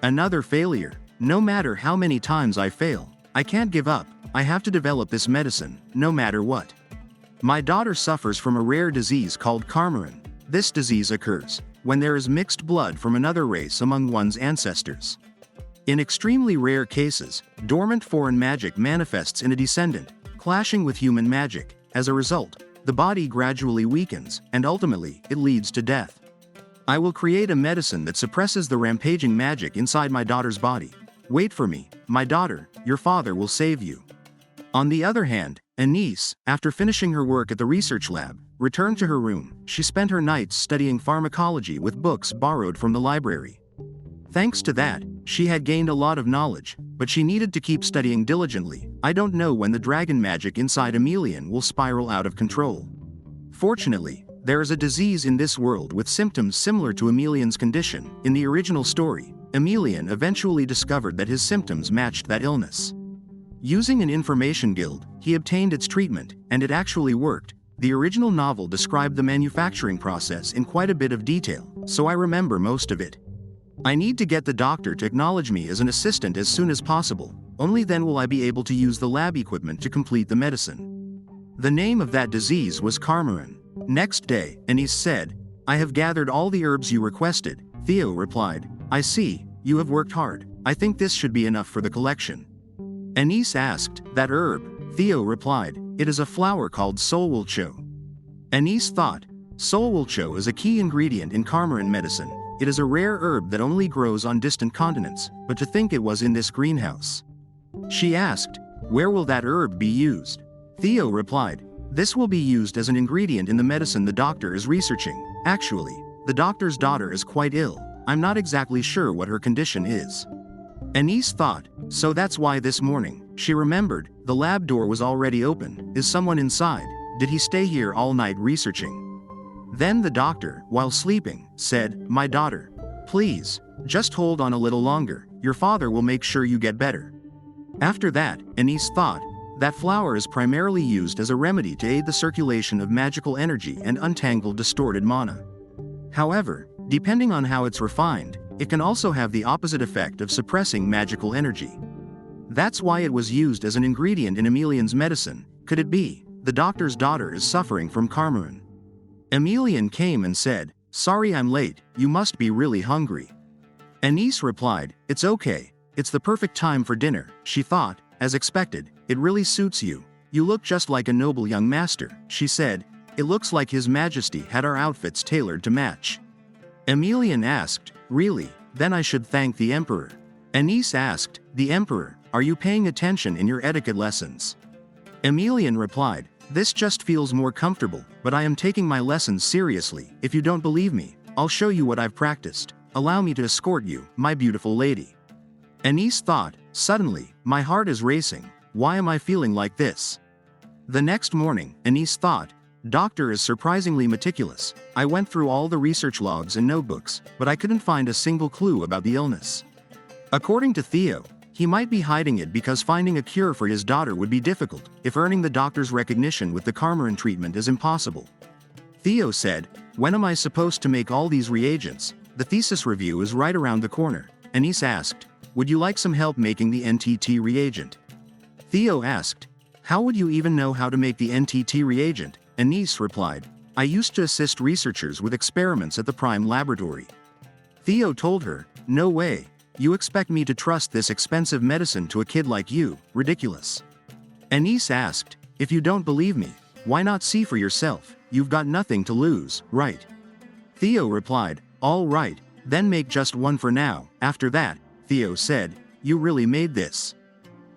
Another failure. No matter how many times I fail, I can't give up. I have to develop this medicine, no matter what. My daughter suffers from a rare disease called Carmerin. This disease occurs when there is mixed blood from another race among one's ancestors. In extremely rare cases, dormant foreign magic manifests in a descendant, clashing with human magic. As a result, the body gradually weakens, and ultimately, it leads to death. I will create a medicine that suppresses the rampaging magic inside my daughter's body. Wait for me, my daughter, your father will save you. On the other hand, Anice, after finishing her work at the research lab, returned to her room. She spent her nights studying pharmacology with books borrowed from the library. Thanks to that, she had gained a lot of knowledge, but she needed to keep studying diligently. I don't know when the dragon magic inside Emelian will spiral out of control. Fortunately, there is a disease in this world with symptoms similar to Emelian's condition. In the original story, Emelian eventually discovered that his symptoms matched that illness. Using an information guild, he obtained its treatment, and it actually worked. The original novel described the manufacturing process in quite a bit of detail, so I remember most of it. I need to get the doctor to acknowledge me as an assistant as soon as possible. Only then will I be able to use the lab equipment to complete the medicine. The name of that disease was Carmerin. Next day, Anice said, I have gathered all the herbs you requested. Theo replied, I see, you have worked hard. I think this should be enough for the collection. Anice asked, that herb? Theo replied, it is a flower called solwolcho. Anice thought, solwolcho is a key ingredient in Carmerin medicine. It is a rare herb that only grows on distant continents, but to think it was in this greenhouse. She asked, where will that herb be used? Theo replied, this will be used as an ingredient in the medicine the doctor is researching. Actually, the doctor's daughter is quite ill. I'm not exactly sure what her condition is. Anice thought, so that's why this morning, she remembered, the lab door was already open. Is someone inside? Did he stay here all night researching? Then the doctor, while sleeping, said, my daughter, please, just hold on a little longer. Your father will make sure you get better. After that, Anice thought, that flower is primarily used as a remedy to aid the circulation of magical energy and untangle distorted mana. However, depending on how it's refined, it can also have the opposite effect of suppressing magical energy. That's why it was used as an ingredient in Emelian's medicine. Could it be the doctor's daughter is suffering from Carmerin? Emelian came and said, sorry I'm late, you must be really hungry. Anice replied, it's okay, it's the perfect time for dinner. She thought, as expected, it really suits you. You look just like a noble young master, she said. It looks like His Majesty had our outfits tailored to match. Emelian asked, really? Then I should thank the Emperor. Anice asked, the Emperor, are you paying attention in your etiquette lessons? Emelian replied, this just feels more comfortable, but I am taking my lessons seriously. If you don't believe me, I'll show you what I've practiced. Allow me to escort you, my beautiful lady. Anice thought, suddenly, my heart is racing. Why am I feeling like this? The next morning, Anice thought, Doctor is surprisingly meticulous. I went through all the research logs and notebooks, but I couldn't find a single clue about the illness. According to Theo, he might be hiding it because finding a cure for his daughter would be difficult, if earning the doctor's recognition with the Carmerin treatment is impossible. Theo said, when am I supposed to make all these reagents? The thesis review is right around the corner. Anice asked, would you like some help making the NTT reagent? Theo asked, "How would you even know how to make the NTT reagent?" Anise replied, "I used to assist researchers with experiments at the Prime Laboratory." Theo told her, "No way. You expect me to trust this expensive medicine to a kid like you? Ridiculous." Anise asked, "If you don't believe me, why not see for yourself? You've got nothing to lose, right?" Theo replied, "All right, then make just one for now." After that, Theo said, "You really made this?"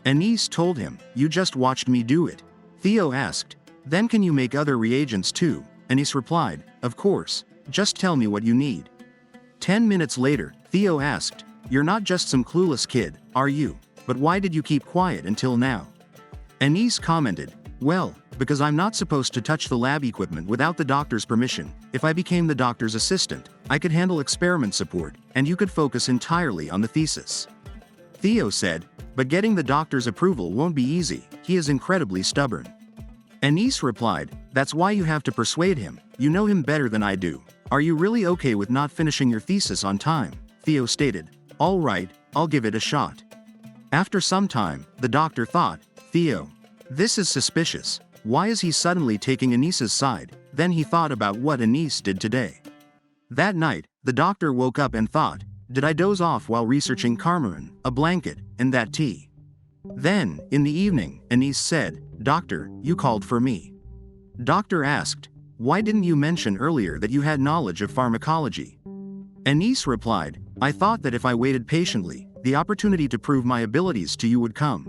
Anise told him, "You just watched me do it." Theo asked, "Then can you make other reagents too?" Anise replied, "Of course, just tell me what you need." 10 minutes later, Theo asked, "You're not just some clueless kid, are you? But why did you keep quiet until now?" Anise commented, "Well, because I'm not supposed to touch the lab equipment without the doctor's permission. If I became the doctor's assistant, I could handle experiment support, and you could focus entirely on the thesis." Theo said, "But getting the doctor's approval won't be easy, he is incredibly stubborn." Anise replied, "That's why you have to persuade him, you know him better than I do. Are you really okay with not finishing your thesis on time?" Theo stated, "All right, I'll give it a shot." After some time, the doctor thought, "Theo, this is suspicious. Why is he suddenly taking Anise's side?" Then he thought about what Anise did today. That night, the doctor woke up and thought, "Did I doze off while researching Carmine, a blanket, and that tea?" Then, in the evening, Anise said, "Doctor, you called for me." Doctor asked, "Why didn't you mention earlier that you had knowledge of pharmacology?" Anise replied, "I thought that if I waited patiently, the opportunity to prove my abilities to you would come."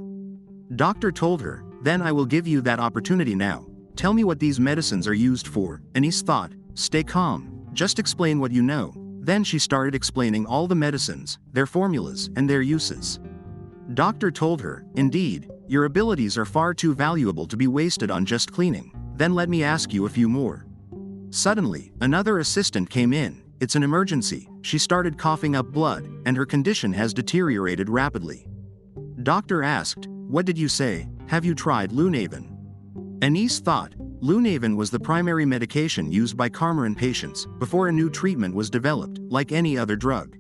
Doctor told her, "Then I will give you that opportunity now. Tell me what these medicines are used for." Anise thought, "Stay calm, just explain what you know." Then she started explaining all the medicines, their formulas, and their uses. Doctor told her, "Indeed, your abilities are far too valuable to be wasted on just cleaning. Then let me ask you a few more." Suddenly, another assistant came in. "It's an emergency." She started coughing up blood, and her condition has deteriorated rapidly. Doctor asked, "What did you say? Have you tried Lunaven?" Anise thought, Lunaven was the primary medication used by Carmine patients before a new treatment was developed, like any other drug.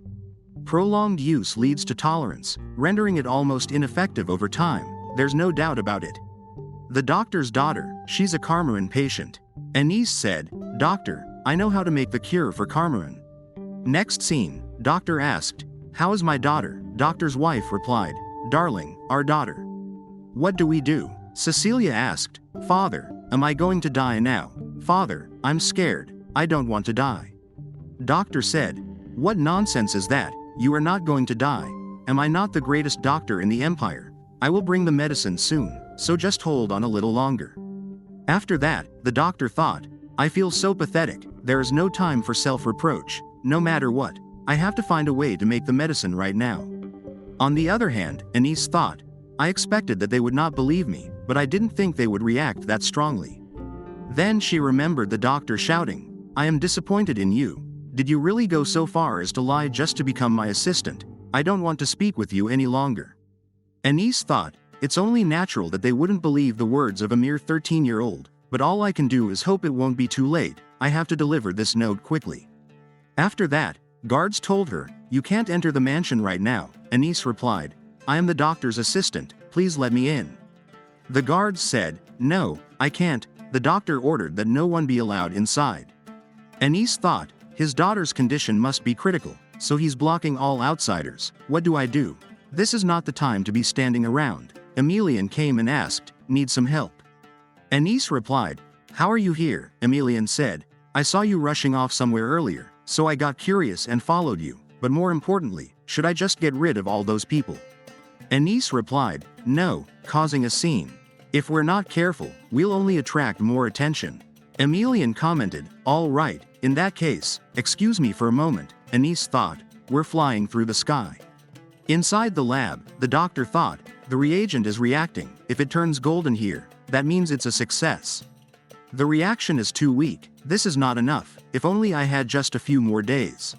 Prolonged use leads to tolerance, rendering it almost ineffective over time, there's no doubt about it. The doctor's daughter, she's a Carmine patient. Anise said, "Doctor, I know how to make the cure for Carmine." Next scene, doctor asked, "How is my daughter?" Doctor's wife replied, "Darling, our daughter." "What do we do?" Cecilia asked, "Father, am I going to die now?" "Father, I'm scared, I don't want to die." Doctor said, "What nonsense is that? You are not going to die. Am I not the greatest doctor in the empire? I will bring the medicine soon, so just hold on a little longer." After that, the doctor thought, "I feel so pathetic, there is no time for self-reproach, no matter what. I have to find a way to make the medicine right now." On the other hand, Anise thought, "I expected that they would not believe me, but I didn't think they would react that strongly." Then she remembered the doctor shouting, "I am disappointed in you. Did you really go so far as to lie just to become my assistant? I don't want to speak with you any longer." Anise thought, it's only natural that they wouldn't believe the words of a mere 13-year-old, but all I can do is hope it won't be too late. I have to deliver this note quickly. After that, guards told her, "You can't enter the mansion right now." Anise replied, "I am the doctor's assistant, please let me in." The guards said, "No, I can't." The doctor ordered that no one be allowed inside. Anise thought, his daughter's condition must be critical, so he's blocking all outsiders. What do I do? This is not the time to be standing around. Emilian came and asked, "Need some help?" Anise replied, "How are you here?" Emilian said, "I saw you rushing off somewhere earlier, so I got curious and followed you, but more importantly, should I just get rid of all those people?" Anise replied, "No, causing a scene. If we're not careful, we'll only attract more attention." Emilian commented, "All right, in that case, excuse me for a moment." Anise thought, "We're flying through the sky." Inside the lab, the doctor thought, the reagent is reacting. If it turns golden here, that means it's a success. The reaction is too weak. This is not enough. If only I had just a few more days.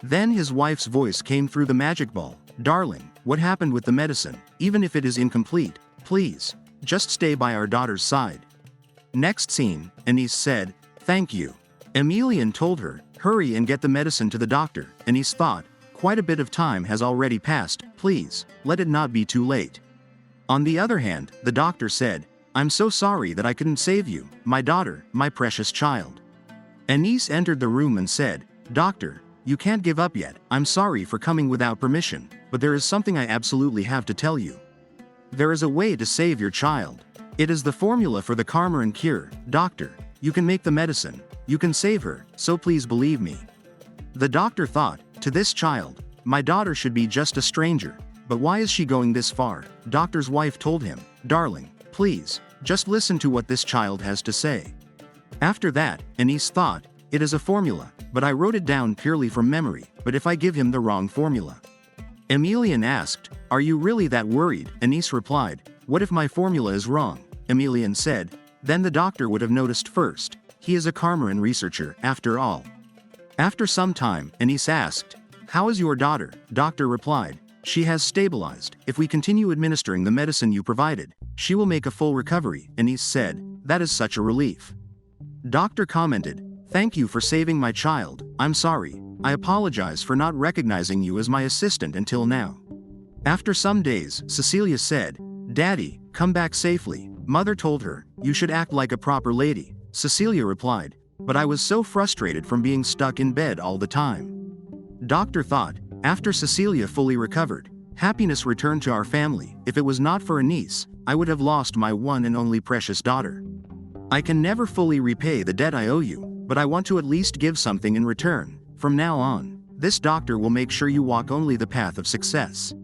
Then his wife's voice came through the magic ball. "Darling, what happened with the medicine? Even if it is incomplete, please, just stay by our daughter's side." Next scene, Anise said, "Thank you." Emilian told her, "Hurry and get the medicine to the doctor." Anise thought, quite a bit of time has already passed, please, let it not be too late. On the other hand, the doctor said, "I'm so sorry that I couldn't save you, my daughter, my precious child." Anis entered the room and said, "Doctor, you can't give up yet. I'm sorry for coming without permission, but there is something I absolutely have to tell you. There is a way to save your child. It is the formula for the Carmerin cure, doctor. You can make the medicine. You can save her, so please believe me." The doctor thought, to this child, my daughter should be just a stranger, but why is she going this far? Doctor's wife told him, "Darling, please, just listen to what this child has to say." After that, Anis thought, it is a formula, but I wrote it down purely from memory, but if I give him the wrong formula? Emelian asked, "Are you really that worried?" Anis replied, "What if my formula is wrong?" Emelian said, "Then the doctor would have noticed first. He is a Carmerin researcher, after all." After some time, Anis asked, "How is your daughter?" Doctor replied, "She has stabilized. If we continue administering the medicine you provided, she will make a full recovery." Anis said, "That is such a relief." Doctor commented, "Thank you for saving my child. I'm sorry. I apologize for not recognizing you as my assistant until now." After some days, Cecilia said, "Daddy, come back safely." Mother told her, "You should act like a proper lady." Cecilia replied, "But I was so frustrated from being stuck in bed all the time." Doctor thought, after Cecilia fully recovered, happiness returned to our family. If it was not for Anis, I would have lost my one and only precious daughter. I can never fully repay the debt I owe you, but I want to at least give something in return. From now on, this doctor will make sure you walk only the path of success.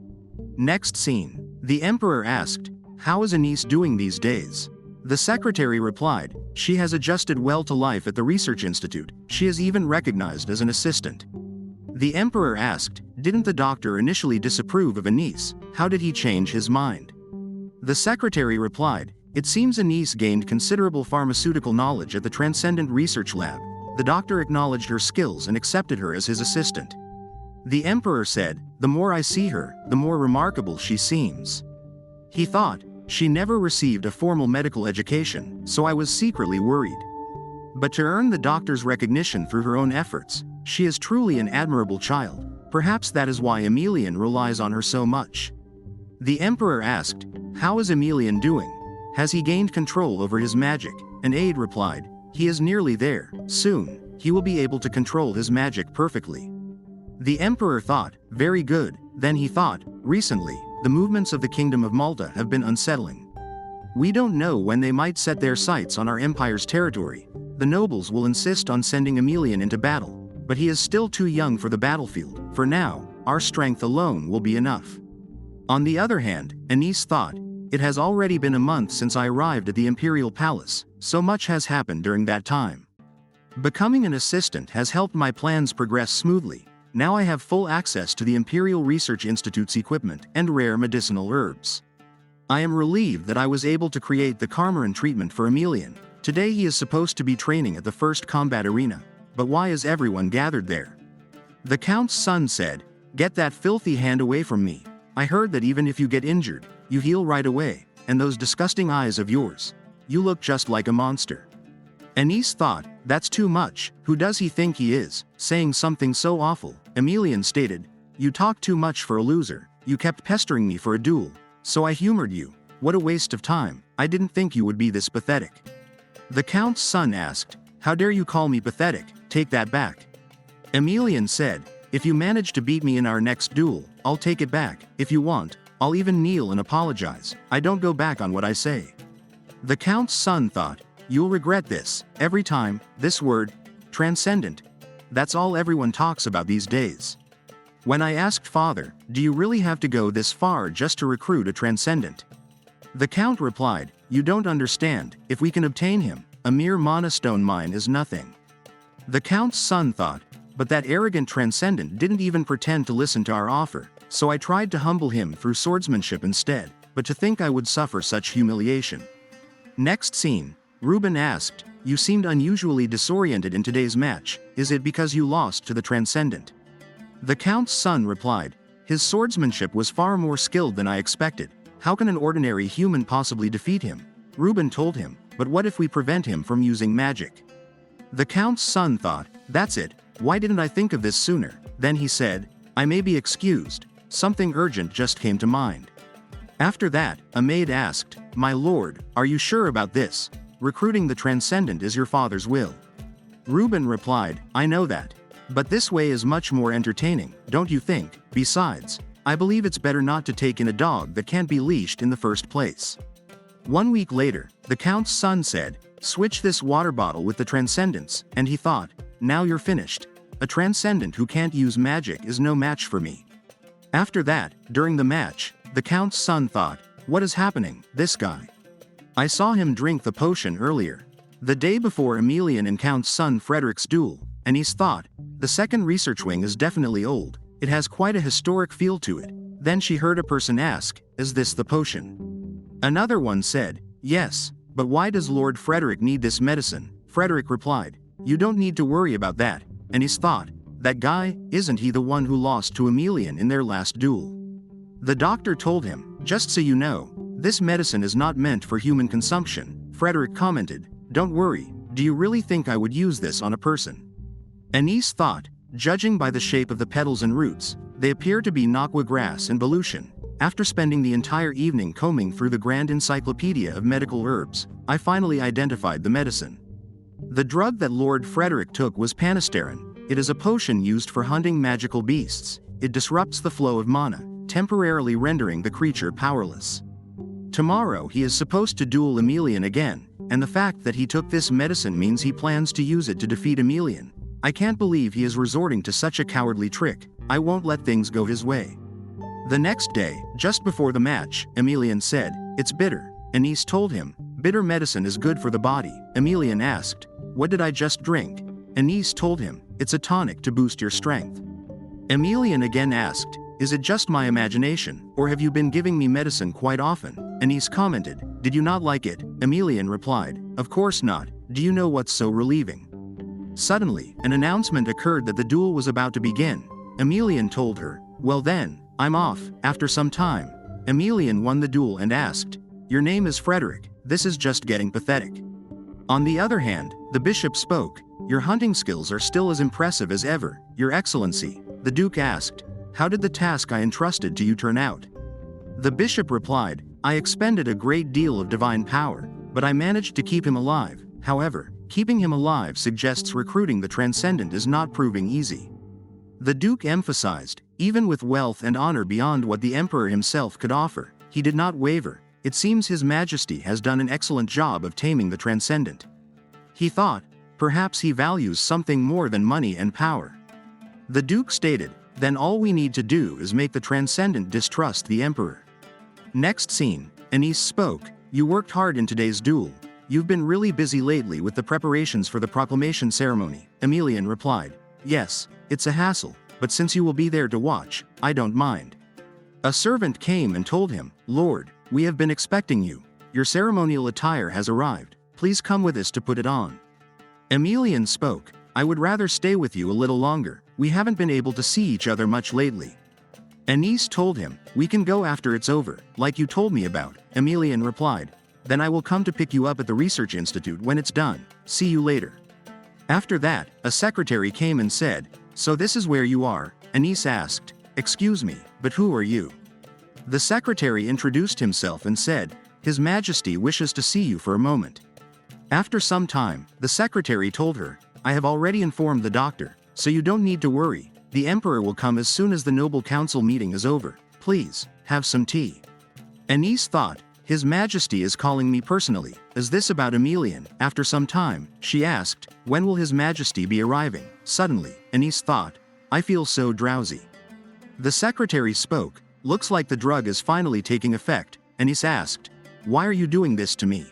Next scene. The emperor asked, "How is Anis doing these days?" The secretary replied, "She has adjusted well to life at the research institute. She is even recognized as an assistant." The emperor asked, "Didn't the doctor initially disapprove of Anis? How did he change his mind?" The secretary replied, "It seems Anis gained considerable pharmaceutical knowledge at the Transcendent Research Lab. The doctor acknowledged her skills and accepted her as his assistant." The emperor said, "The more I see her, the more remarkable she seems." He thought, "She never received a formal medical education, so I was secretly worried. But to earn the doctor's recognition through her own efforts, she is truly an admirable child. Perhaps that is why Emelian relies on her so much." The emperor asked, "How is Emelian doing? Has he gained control over his magic?" An aide replied, "He is nearly there. Soon, he will be able to control his magic perfectly." The emperor thought, "Very good." Then he thought, "Recently, the movements of the Kingdom of Malta have been unsettling. We don't know when they might set their sights on our empire's territory. The nobles will insist on sending Emelian into battle, but he is still too young for the battlefield. For now, our strength alone will be enough." On the other hand, Anis thought, "It has already been a month since I arrived at the imperial palace. So much has happened during that time. Becoming an assistant has helped my plans progress smoothly. Now I have full access to the Imperial Research Institute's equipment and rare medicinal herbs. I am relieved that I was able to create the Carmerin treatment for Emelian. Today he is supposed to be training at the first combat arena. But why is everyone gathered there?" The count's son said, "Get that filthy hand away from me. I heard that even if you get injured, you heal right away, and those disgusting eyes of yours. You look just like a monster." Anis thought, "That's too much. Who does he think he is, saying something so awful?" Emelian stated, "You talk too much for a loser. You kept pestering me for a duel, so I humored you. What a waste of time. I didn't think you would be this pathetic." The count's son asked, "How dare you call me pathetic? Take that back." Emelian said, "If you manage to beat me in our next duel, I'll take it back. If you want, I'll even kneel and apologize. I don't go back on what I say." The count's son thought, "You'll regret this. Every time, this word, transcendent. That's all everyone talks about these days." When I asked father, "Do you really have to go this far just to recruit a transcendent?" The count replied, "You don't understand. If we can obtain him, a mere monostone mine is nothing." The count's son thought, "But that arrogant transcendent didn't even pretend to listen to our offer, so I tried to humble him through swordsmanship instead, but to think I would suffer such humiliation." Next scene. Reuben asked, "You seemed unusually disoriented in today's match. Is it because you lost to the transcendent?" The count's son replied, "His swordsmanship was far more skilled than I expected. How can an ordinary human possibly defeat him?" Reuben told him, "But what if we prevent him from using magic?" The count's son thought, "That's it. Why didn't I think of this sooner?" Then he said, "I may be excused. Something urgent just came to mind." After that, a maid asked, "My lord, are you sure about this? Recruiting the transcendent is your father's will." Reuben replied, "I know that. But this way is much more entertaining, don't you think? Besides, I believe it's better not to take in a dog that can't be leashed in the first place." 1 week later, the count's son said, "Switch this water bottle with the transcendence," and he thought, "Now you're finished. A transcendent who can't use magic is no match for me." After that, during the match, the count's son thought, "What is happening, this guy? I saw him drink the potion earlier. The day before Emelian and Count's son Frederick's duel, and he's thought, the second research wing is definitely old, it has quite a historic feel to it." Then she heard a person ask, "Is this the potion?" Another one said, "Yes, but why does Lord Frederick need this medicine?" Frederick replied, "You don't need to worry about that," and he's thought, "That guy, isn't he the one who lost to Emelian in their last duel?" The doctor told him, "Just so you know, this medicine is not meant for human consumption." Frederick commented, "Don't worry, do you really think I would use this on a person?" Anise thought, "Judging by the shape of the petals and roots, they appear to be Nakwa grass and Volusian. After spending the entire evening combing through the grand encyclopedia of medical herbs, I finally identified the medicine. The drug that Lord Frederick took was panisterin. It is a potion used for hunting magical beasts. It disrupts the flow of mana, temporarily rendering the creature powerless. Tomorrow he is supposed to duel Emelian again, and the fact that he took this medicine means he plans to use it to defeat Emelian. I can't believe he is resorting to such a cowardly trick. I won't let things go his way." The next day, just before the match, Emelian said, "It's bitter." Anise told him, "Bitter medicine is good for the body." Emelian asked, "What did I just drink?" Anise told him, "It's a tonic to boost your strength." Emelian again asked, "Is it just my imagination, or have you been giving me medicine quite often?" Anise commented, "Did you not like it?" Emelian replied, "Of course not. Do you know what's so relieving?" Suddenly, an announcement occurred that the duel was about to begin. Emelian told her, "Well then, I'm off." After some time, Emelian won the duel and asked, "Your name is Frederick, this is just getting pathetic." On the other hand, the bishop spoke, "Your hunting skills are still as impressive as ever, Your Excellency." The Duke asked, "How did the task I entrusted to you turn out?" The bishop replied, "I expended a great deal of divine power, but I managed to keep him alive. However, keeping him alive suggests recruiting the transcendent is not proving easy." The Duke emphasized, even with wealth and honor beyond what the Emperor himself could offer, he did not waver. It seems His Majesty has done an excellent job of taming the transcendent. He thought, perhaps he values something more than money and power. The Duke stated, "Then all we need to do is make the transcendent distrust the Emperor." Next scene, Anise spoke, "You worked hard in today's duel. You've been really busy lately with the preparations for the proclamation ceremony." Emelian replied, "Yes, it's a hassle, but since you will be there to watch, I don't mind." A servant came and told him, "Lord, we have been expecting you. Your ceremonial attire has arrived. Please come with us to put it on." Emelian spoke, "I would rather stay with you a little longer. We haven't been able to see each other much lately." Anise told him, "We can go after it's over, like you told me about." Emelian replied, "Then I will come to pick you up at the Research Institute when it's done. See you later." After that, a secretary came and said, "So this is where you are?" Anise asked, "Excuse me, but who are you?" The secretary introduced himself and said, "His Majesty wishes to see you for a moment." After some time, the secretary told her, "I have already informed the doctor, so you don't need to worry. The Emperor will come as soon as the Noble Council meeting is over. Please, have some tea." Anise thought, "His Majesty is calling me personally. Is this about Emelian?" After some time, she asked, "When will His Majesty be arriving?" Suddenly, Anise thought, "I feel so drowsy." The secretary spoke, "Looks like the drug is finally taking effect." Anise asked, "Why are you doing this to me?"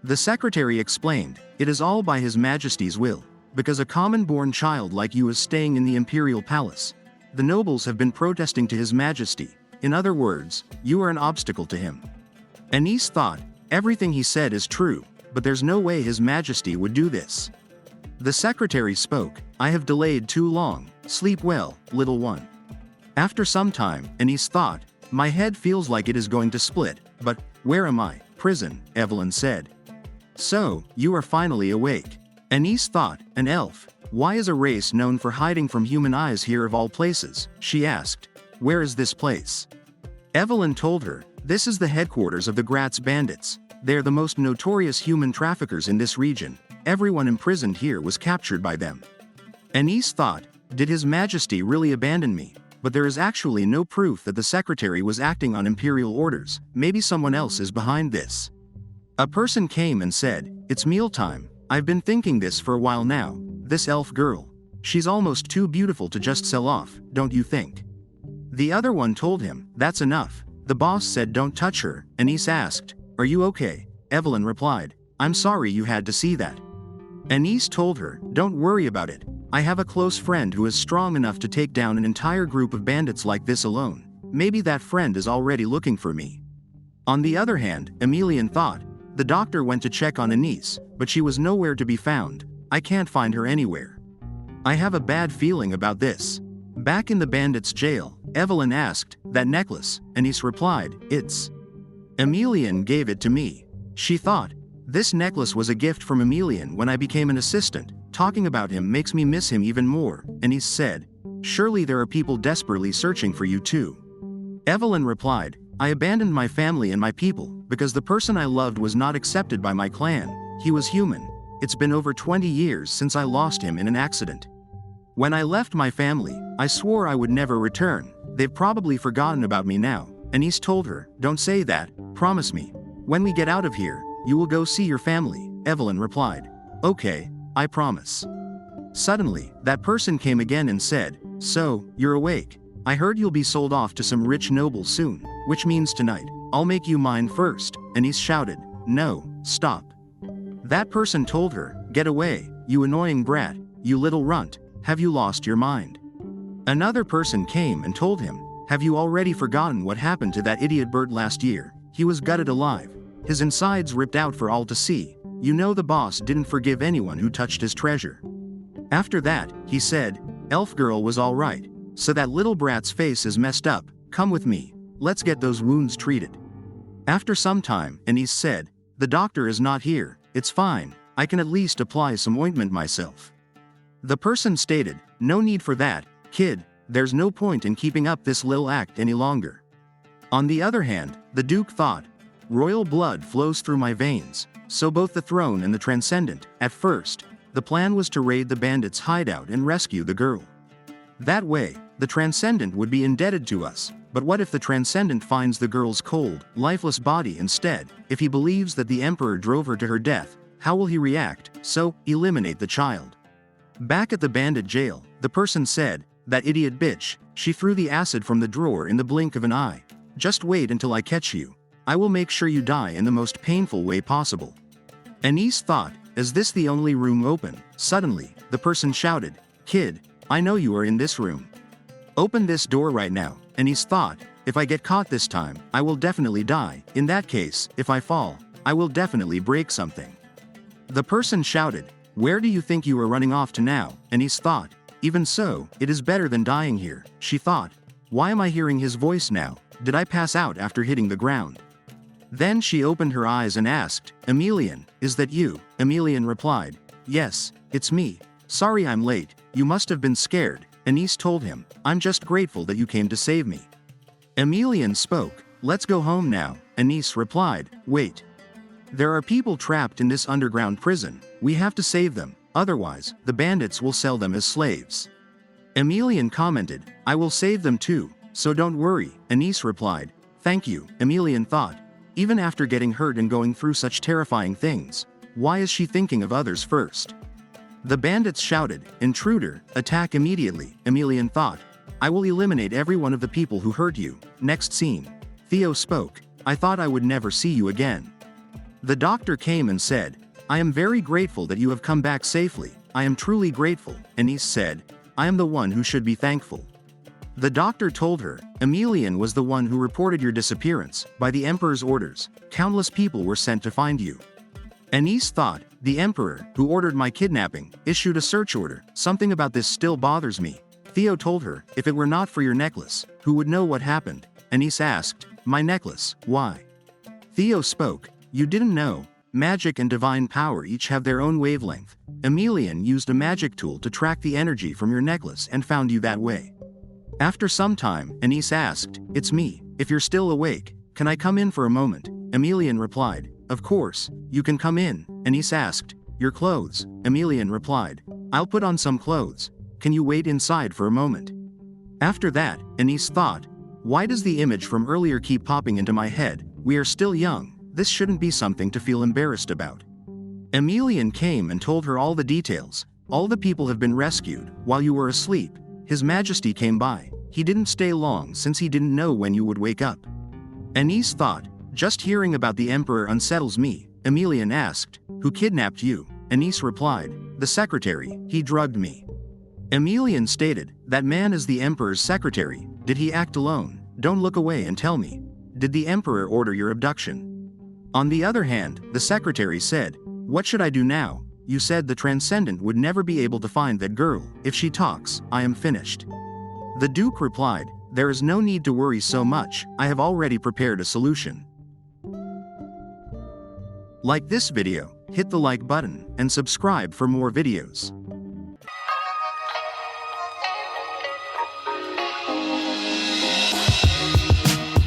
The secretary explained, "It is all by His Majesty's will, because a common-born child like you is staying in the imperial palace. The nobles have been protesting to His Majesty. In other words, you are an obstacle to him." Anise thought, everything he said is true, but there's no way His Majesty would do this. The secretary spoke, "I have delayed too long. Sleep well, little one." After some time, Anise thought, "My head feels like it is going to split, but where am I?" "Prison," Evelyn said. "So, you are finally awake." Anise thought, "An elf? Why is a race known for hiding from human eyes here of all places?" She asked, "Where is this place?" Evelyn told her, This is the headquarters of the Gratz bandits. They're the most notorious human traffickers in this region. Everyone imprisoned here was captured by them. Anis thought, did His Majesty really abandon me? But there is actually no proof that the secretary was acting on imperial orders. Maybe someone else is behind this. A person came and said, it's mealtime. I've been thinking this for a while now. This elf girl. She's almost too beautiful to just sell off, don't you think? The other one told him, that's enough. The boss said don't touch her. Anis asked, are you okay? Evelyn replied, I'm sorry you had to see that. Anis told her, don't worry about it. I have a close friend who is strong enough to take down an entire group of bandits like this alone. Maybe that friend is already looking for me. On the other hand, Emilian thought, the doctor went to check on Anis, but she was nowhere to be found. I can't find her anywhere. I have a bad feeling about this. Back in the bandits' jail, Evelyn asked, that necklace? Anis replied, it's. Emilian gave it to me. She thought, this necklace was a gift from Emilian when I became an assistant. Talking about him makes me miss him even more. Anis said, surely there are people desperately searching for you too. Evelyn replied, I abandoned my family and my people, because the person I loved was not accepted by my clan. He was human. It's been over 20 years since I lost him in an accident. When I left my family, I swore I would never return. They've probably forgotten about me now. Anis told her, don't say that, promise me. When we get out of here, you will go see your family. Evelyn replied, okay, I promise. Suddenly, that person came again and said, so, you're awake. I heard you'll be sold off to some rich noble soon, which means tonight, I'll make you mine first. Anis shouted, no, stop. That person told her, get away, you annoying brat, you little runt, have you lost your mind? Another person came and told him, have you already forgotten what happened to that idiot bird last year? He was gutted alive, his insides ripped out for all to see. You know the boss didn't forgive anyone who touched his treasure. After that, he said, elf girl was all right. So that little brat's face is messed up. Come with me. Let's get those wounds treated. After some time, Anis said, the doctor is not here. It's fine. I can at least apply some ointment myself. The person stated, no need for that, kid. There's no point in keeping up this little act any longer. On the other hand, the Duke thought, royal blood flows through my veins, so both the throne and the transcendent. At first, the plan was to raid the bandits' hideout and rescue the girl. That way, the transcendent would be indebted to us. But what if the transcendent finds the girl's cold, lifeless body instead? If he believes that the emperor drove her to her death, how will he react? So, eliminate the child. Back at the bandit jail, the person said, that idiot bitch, she threw the acid from the drawer in the blink of an eye. Just wait until I catch you. I will make sure you die in the most painful way possible. Anis thought, is this the only room open? Suddenly, the person shouted, kid, I know you are in this room. Open this door right now. Anis thought, if I get caught this time, I will definitely die. In that case, if I fall, I will definitely break something. The person shouted, where do you think you are running off to now? Anis thought, even so, it is better than dying here. She thought, why am I hearing his voice now? Did I pass out after hitting the ground? Then she opened her eyes and asked, Emilian, is that you? Emilian replied, yes, it's me. Sorry I'm late, you must have been scared. Anis told him, I'm just grateful that you came to save me. Emilian spoke, let's go home now. Anis replied, wait. There are people trapped in this underground prison, we have to save them, otherwise, the bandits will sell them as slaves. Emilian commented, I will save them too, so don't worry. Anis replied, thank you. Emilian thought, even after getting hurt and going through such terrifying things, why is she thinking of others first? The bandits shouted, intruder, attack immediately. Emilian thought, I will eliminate every one of the people who hurt you. Next scene. Theo spoke, I thought I would never see you again. The doctor came and said, I am very grateful that you have come back safely. I am truly grateful. Anis said, I am the one who should be thankful. The doctor told her, Emilian was the one who reported your disappearance. By the emperor's orders, countless people were sent to find you. Anis thought, the emperor, who ordered my kidnapping, issued a search order. Something about this still bothers me. Theo told her, if it were not for your necklace, who would know what happened? Anis asked, my necklace, why? Theo spoke, you didn't know. Magic and divine power each have their own wavelength. Emilian used a magic tool to track the energy from your necklace and found you that way. After some time, Anis asked, it's me. If you're still awake, "Can I come in for a moment?" Emelian replied. "Of course, you can come in," Anis asked. "Your clothes," Emelian replied. "I'll put on some clothes. Can you wait inside for a moment?" After that, Anis thought, "Why does the image from earlier keep popping into my head? We are still young, this shouldn't be something to feel embarrassed about." Emelian came and told her all the details. "All the people have been rescued, while you were asleep. His Majesty came by. He didn't stay long since he didn't know when you would wake up." Anis thought, "Just hearing about the Emperor unsettles me." Emelian asked, "Who kidnapped you?" Anis replied, "The secretary, he drugged me." Emelian stated, "That man is the Emperor's secretary. Did he act alone? Don't look away and tell me. Did the Emperor order your abduction?" On the other hand, the secretary said, "What should I do now? You said the Transcendent would never be able to find that girl. If she talks, I am finished." The Duke replied, "There is no need to worry so much, I have already prepared a solution." Like this video, hit the like button, and subscribe for more videos.